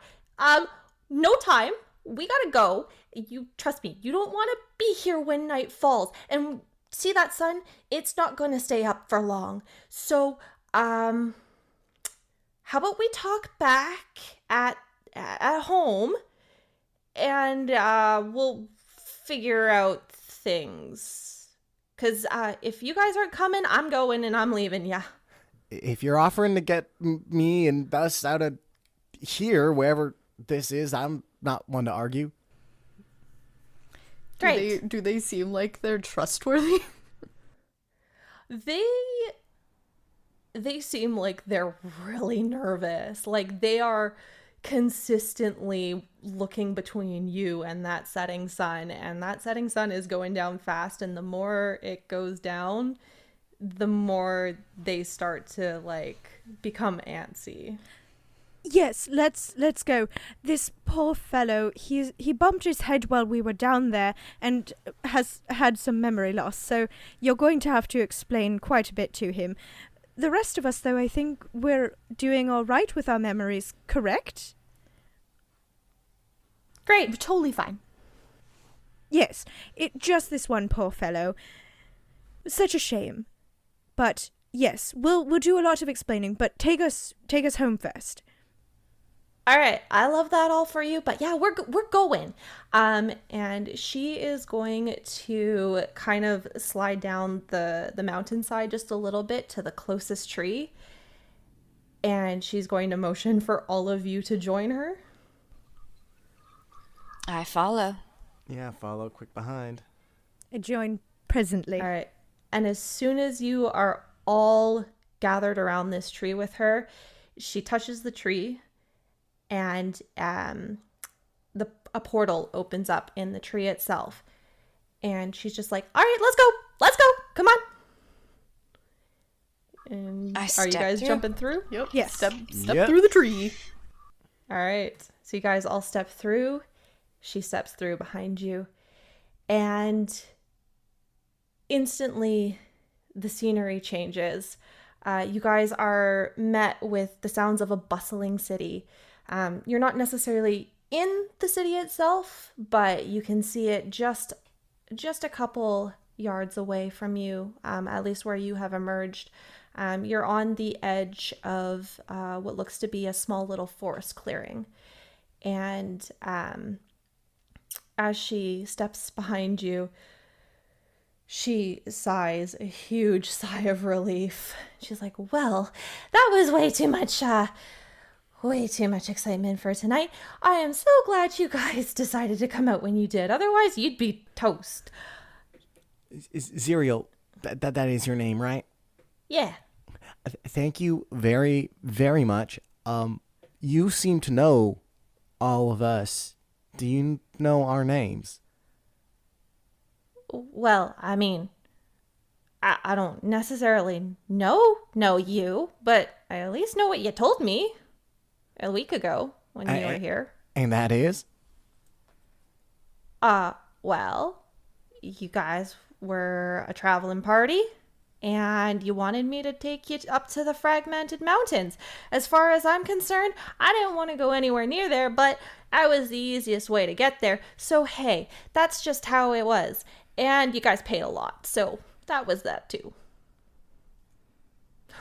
no time. We gotta go. You trust me, you don't want to be here when night falls. And see that sun? It's not going to stay up for long. So, how about we talk back at home and we'll figure out things. Cuz if you guys aren't coming, I'm going and I'm leaving ya. If you're offering to get me and us out of here, wherever this is, I'm not one to argue. Great. Do they seem like they're trustworthy? They seem like they're really nervous. Like they are consistently looking between you and that setting sun, and that setting sun is going down fast, and the more it goes down, the more they start to like become antsy. Yes, let's go. This poor fellow, he bumped his head while we were down there and has had some memory loss, so you're going to have to explain quite a bit to him. The rest of us, though, I think we're doing all right with our memories, correct? Great. Totally fine. Yes, just this one poor fellow. Such a shame. But yes, we'll do a lot of explaining, but take us home first. All right, I love that all for you, but yeah, we're going. And she is going to kind of slide down the mountainside just a little bit to the closest tree, and she's going to motion for all of you to join her. I follow. Yeah, follow quick behind. I join presently. All right, and as soon as you are all gathered around this tree with her, she touches the tree. And a portal opens up in the tree itself. And she's just like, all right, let's go, come on. And are you guys jumping through? Yep. Yes. Step Yep. through the tree. All right, so you guys all step through. She steps through behind you. And instantly, the scenery changes. You guys are met with the sounds of a bustling city. You're not necessarily in the city itself, but you can see it just a couple yards away from you, at least where you have emerged. You're on the edge of what looks to be a small little forest clearing. And as she steps behind you, she sighs a huge sigh of relief. She's like, well, that was way too much excitement for tonight. I am so glad you guys decided to come out when you did. Otherwise, you'd be toast. Zerial, that is your name, right? Yeah. Thank you very, very much. You seem to know all of us. Do you know our names? Well, I mean, I don't necessarily know you, but I at least know what you told me a week ago when you were here. And that is? Well, you guys were a traveling party, and you wanted me to take you up to the Fragmented Mountains. As far as I'm concerned, I didn't want to go anywhere near there, but I was the easiest way to get there. So, hey, that's just how it was. And you guys paid a lot, so that was that too.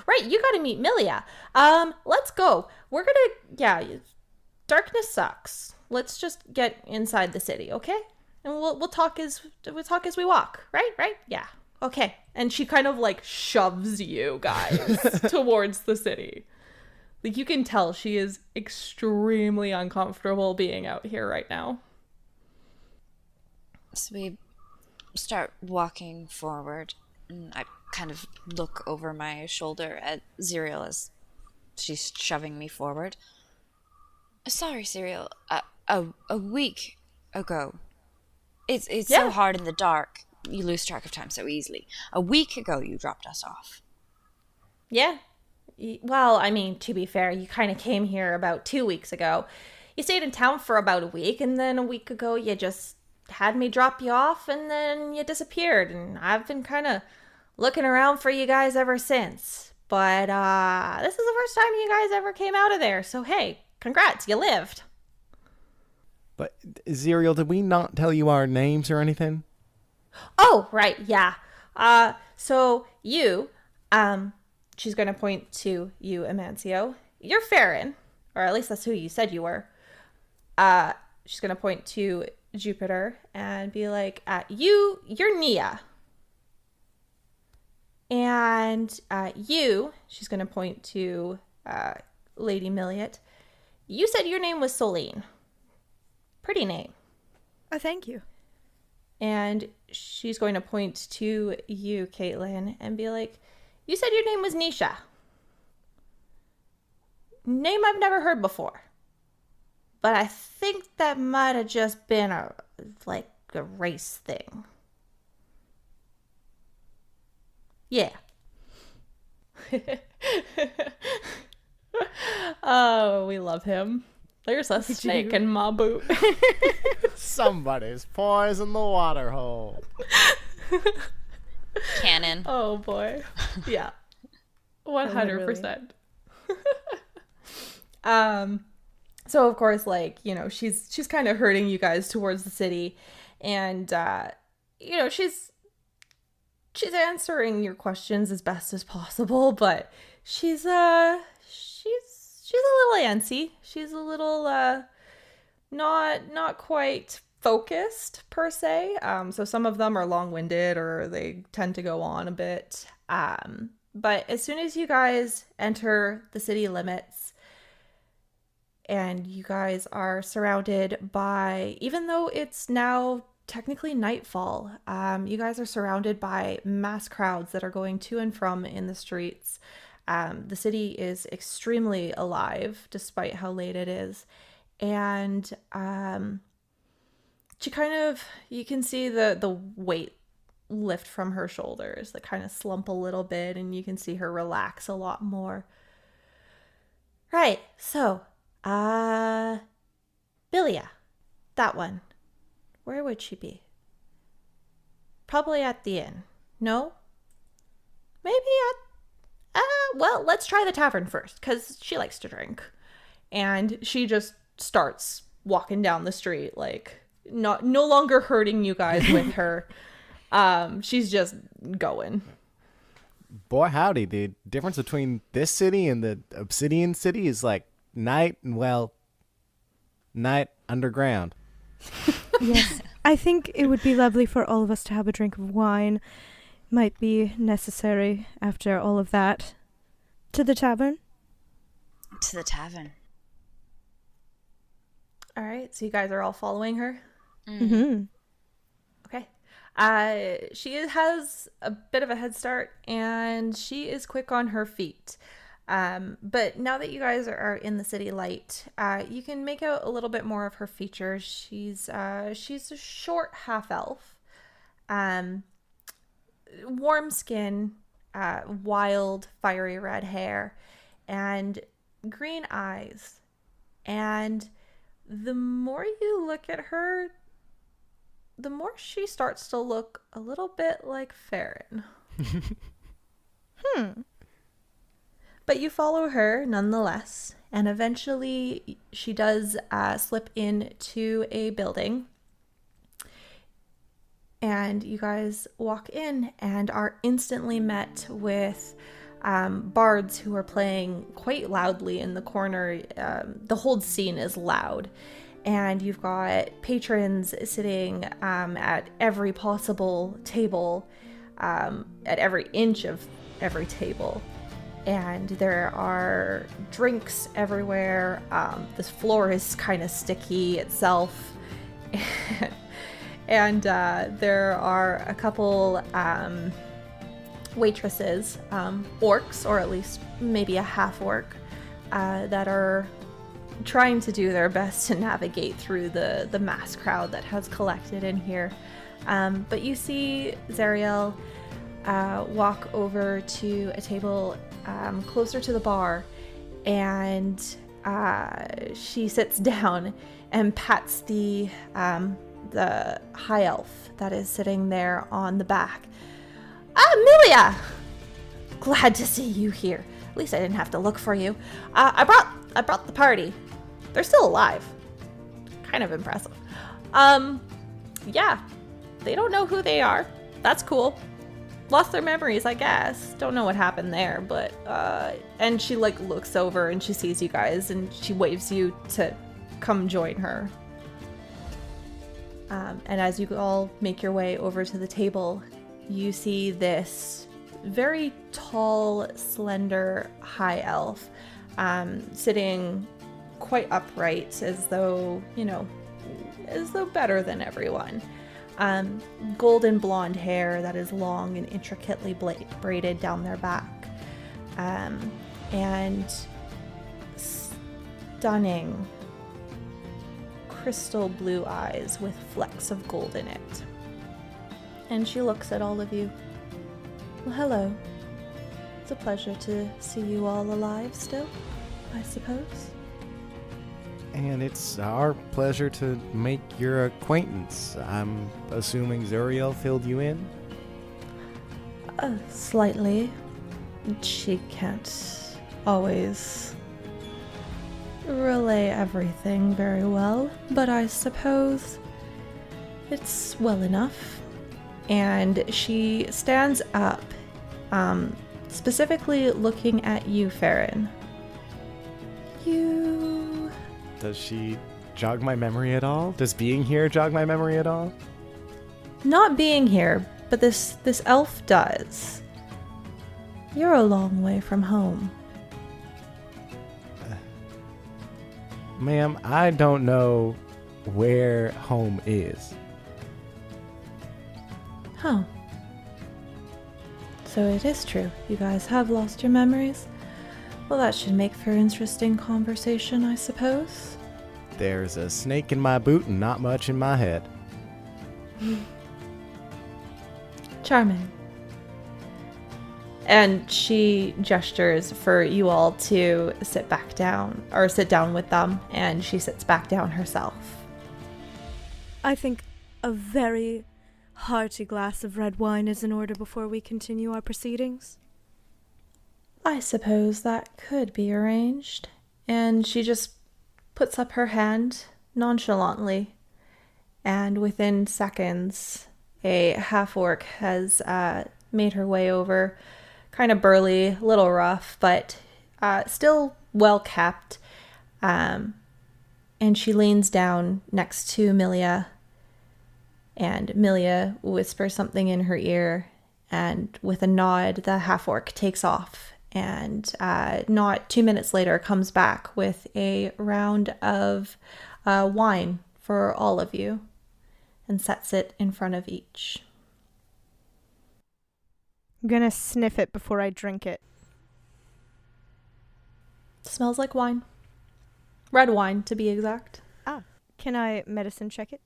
Right, you gotta meet Milia. Let's go. Darkness sucks. Let's just get inside the city, okay? And we'll talk as we walk, right? Right? Yeah. Okay. And she kind of like shoves you guys towards the city. Like you can tell she is extremely uncomfortable being out here right now. So we start walking forward, and I kind of look over my shoulder at Zerial as she's shoving me forward. Sorry, Zerial. A week ago. It's so hard in the dark. You lose track of time so easily. A week ago, you dropped us off. Yeah. Well, I mean, to be fair, you kind of came here about 2 weeks ago. You stayed in town for about a week, and then a week ago, you just had me drop you off, and then you disappeared. And I've been kind of looking around for you guys ever since. But this is the first time you guys ever came out of there. So, hey, congrats, you lived. But, Zerial, did we not tell you our names or anything? Oh, right, yeah. So you, she's going to point to you, Amancio. You're Farron, or at least that's who you said you were. She's going to point to Jupiter and be like, you're Nia. And she's going to point to Lady Milliot. You said your name was Soline. Pretty name. Oh, thank you. And she's going to point to you, Caitlin, and be like, you said your name was Nisha. Name I've never heard before. But I think that might have just been a race thing. Yeah. Oh, we love him. There's a snake in my boot. Somebody's paws in the water hole. Canon. Oh boy. Yeah. 100%. So of course, she's kind of herding you guys towards the city, and she's answering your questions as best as possible, but she's a little antsy. She's a little not quite focused per se. So some of them are long-winded, or they tend to go on a bit. But as soon as you guys enter the city limits, and you guys are surrounded by, even though it's now technically nightfall, you guys are surrounded by mass crowds that are going to and from in the streets. The city is extremely alive despite how late it is. And you can see the weight lift from her shoulders, that kind of slump a little bit, and you can see her relax a lot more. Right, so Billia, that one. Where would she be? Probably at the inn. No? Maybe well, let's try the tavern first, because she likes to drink. And she just starts walking down the street, no longer hurting you guys with her. She's just going. Boy, howdy, the difference between this city and the Obsidian City is like night underground. Yes, I think it would be lovely for all of us to have a drink of wine. Might be necessary after all of that. To the tavern? To the tavern. All right, so you guys are all following her? Mm-hmm. Okay. She has a bit of a head start, and she is quick on her feet. But now that you guys are in the city light, you can make out a little bit more of her features. She's a short half elf, warm skin, wild, fiery red hair, and green eyes. And the more you look at her, the more she starts to look a little bit like Farron. But you follow her nonetheless, and eventually she does slip into a building. And you guys walk in and are instantly met with bards who are playing quite loudly in the corner. The whole scene is loud. And you've got patrons sitting at every possible table, at every inch of every table. And there are drinks everywhere. This floor is kind of sticky itself. And there are a couple waitresses, orcs, or at least maybe a half orc, that are trying to do their best to navigate through the mass crowd that has collected in here. But you see Zeriel walk over to a table closer to the bar, and she sits down and pats the high elf that is sitting there on the back. Amelia! Glad to see you here. At least I didn't have to look for you. I brought the party. They're still alive. kind of impressive. Yeah, they don't know who they are. That's cool. Lost their memories, I guess. Don't know what happened there, but and she like looks over and she sees you guys and she waves you to come join her. And as you all make your way over to the table, you see this very tall, slender, high elf sitting quite upright, as though, as though better than everyone. Golden blonde hair that is long and intricately braided down their back. And stunning crystal blue eyes with flecks of gold in it. And she looks at all of you. Well, hello. It's a pleasure to see you all alive still, I suppose. And it's our pleasure to make your acquaintance. I'm assuming Zuriel filled you in? Slightly. She can't always relay everything very well, but I suppose it's well enough. And she stands up, specifically looking at you, Farron. You... Does she jog my memory at all? Does being here jog my memory at all? Not being here, but this elf does. You're a long way from home. Ma'am, I don't know where home is. Oh. So it is true. You guys have lost your memories? Well, that should make for interesting conversation, I suppose. There's a snake in my boot and not much in my head. Charming. And she gestures for you all to sit back down, or sit down with them, and she sits back down herself. I think a very hearty glass of red wine is in order before we continue our proceedings. I suppose that could be arranged. And she just puts up her hand nonchalantly, and within seconds, a half-orc has made her way over. Kind of burly, a little rough, but still well kept. And she leans down next to Milia, and Milia whispers something in her ear, and with a nod, the half-orc takes off. And not 2 minutes later comes back with a round of wine for all of you and sets it in front of each. I'm gonna sniff it before I drink it. Smells like wine. Red wine, to be exact. Ah. Can I medicine check it?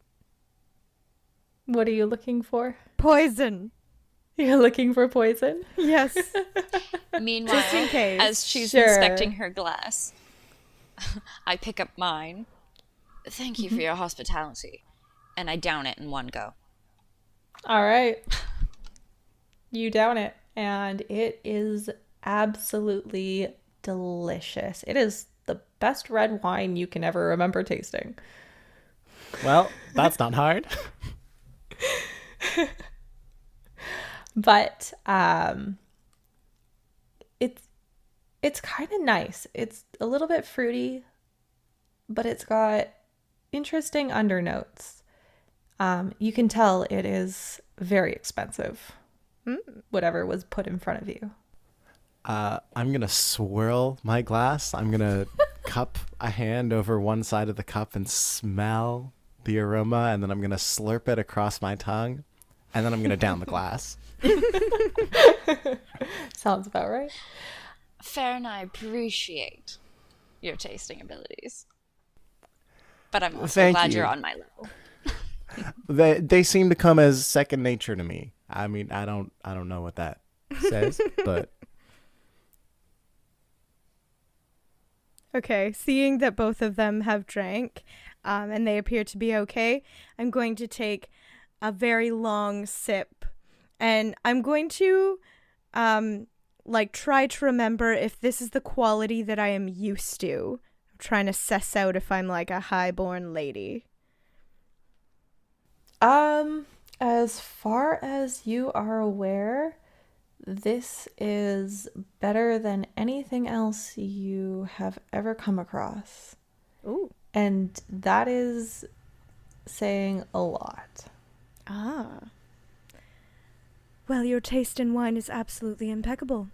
What are you looking for? Poison! You're looking for poison? Yes. Meanwhile, Just in case. as she's Sure. inspecting her glass, I pick up mine. Thank you for your hospitality. And I down it in one go. All right. You down it, and it is absolutely delicious. It is the best red wine you can ever remember tasting. Well, that's not hard. But it's kind of nice. It's a little bit fruity, but it's got interesting undernotes. You can tell it is very expensive. Whatever was put in front of you. I'm going to swirl my glass. I'm going to cup a hand over one side of the cup and smell the aroma, and then I'm going to slurp it across my tongue, and then I'm going to down the glass. Sounds about right. Fair, and I appreciate your tasting abilities. But I'm also Thank glad you. you're on my level. They seem to come as second nature to me. I mean, I don't know what that says, but Okay, seeing that both of them have drank, and they appear to be okay, I'm going to take a very long sip, and I'm going to, try to remember if this is the quality that I am used to. I'm trying to suss out if I'm like a highborn lady. As far as you are aware, this is better than anything else you have ever come across. Ooh. And that is saying a lot. Ah. Well, your taste in wine is absolutely impeccable.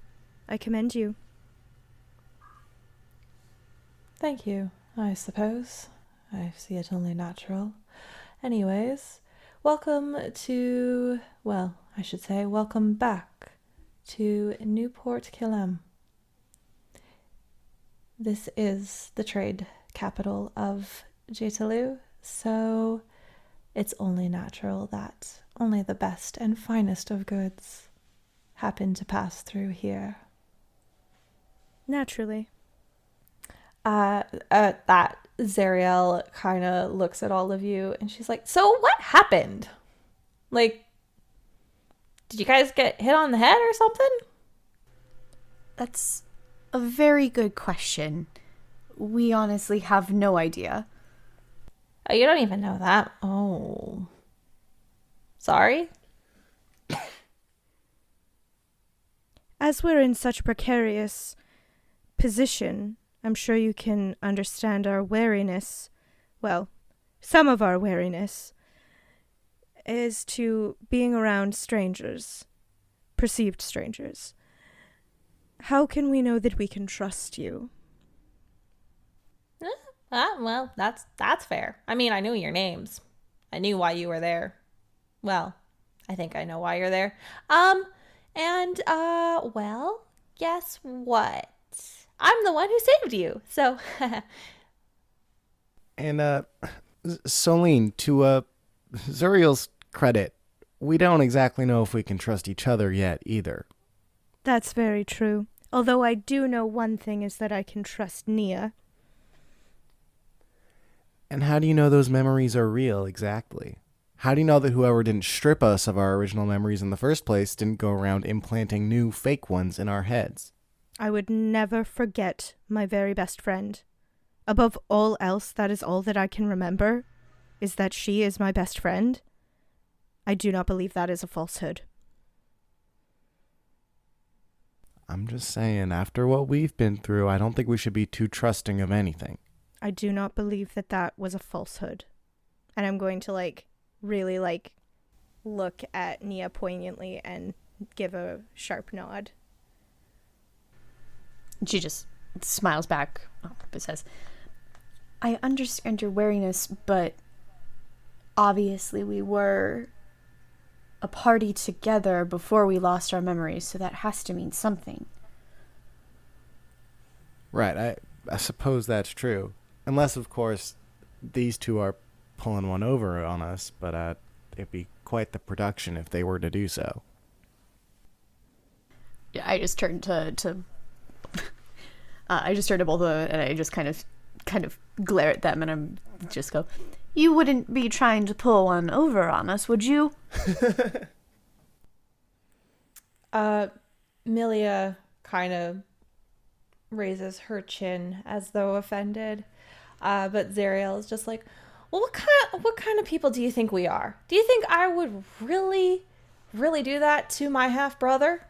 I commend you. Thank you, I suppose. I see it only natural. Anyways, welcome to, well, I should say, welcome back to Newport Killam. This is the trade capital of Jatalu, so it's only natural that only the best and finest of goods happen to pass through here. Naturally. That Zariel kind of looks at all of you and she's like, so what happened? Like, did you guys get hit on the head or something? That's a very good question. We honestly have no idea. Oh, you don't even know that? Oh. Sorry? As we're in such a precarious position, I'm sure you can understand our wariness. Well, some of our wariness is to being around strangers, perceived strangers. How can we know that we can trust you? Well, that's fair. I mean, I knew your names. I knew why you were there. Well, I think I know why you're there. Well, guess what? I'm the one who saved you. So, And, Solene, to, Zuriel's credit, we don't exactly know if we can trust each other yet either. That's very true. Although I do know one thing is that I can trust Nia. And how do you know those memories are real exactly? How do you know that whoever didn't strip us of our original memories in the first place didn't go around implanting new fake ones in our heads? I would never forget my very best friend. Above all else, that is all that I can remember, is that she is my best friend. I do not believe that is a falsehood. I'm just saying, after what we've been through, I don't think we should be too trusting of anything. I do not believe that that was a falsehood. And I'm going to, really, look at Nia poignantly and give a sharp nod. She just smiles back, but says, I understand your wariness, but obviously we were a party together before we lost our memories, so that has to mean something. Right, I suppose that's true. Unless, of course, these two are pulling one over on us, but it'd be quite the production if they were to do so. Yeah, I just turned to I just turned to both of them and I just kind of glare at them and I'm just go, you wouldn't be trying to pull one over on us, would you? Milia kind of raises her chin as though offended. But Zariel is just like, well, what kind of people do you think we are? Do you think I would really, really do that to my half-brother?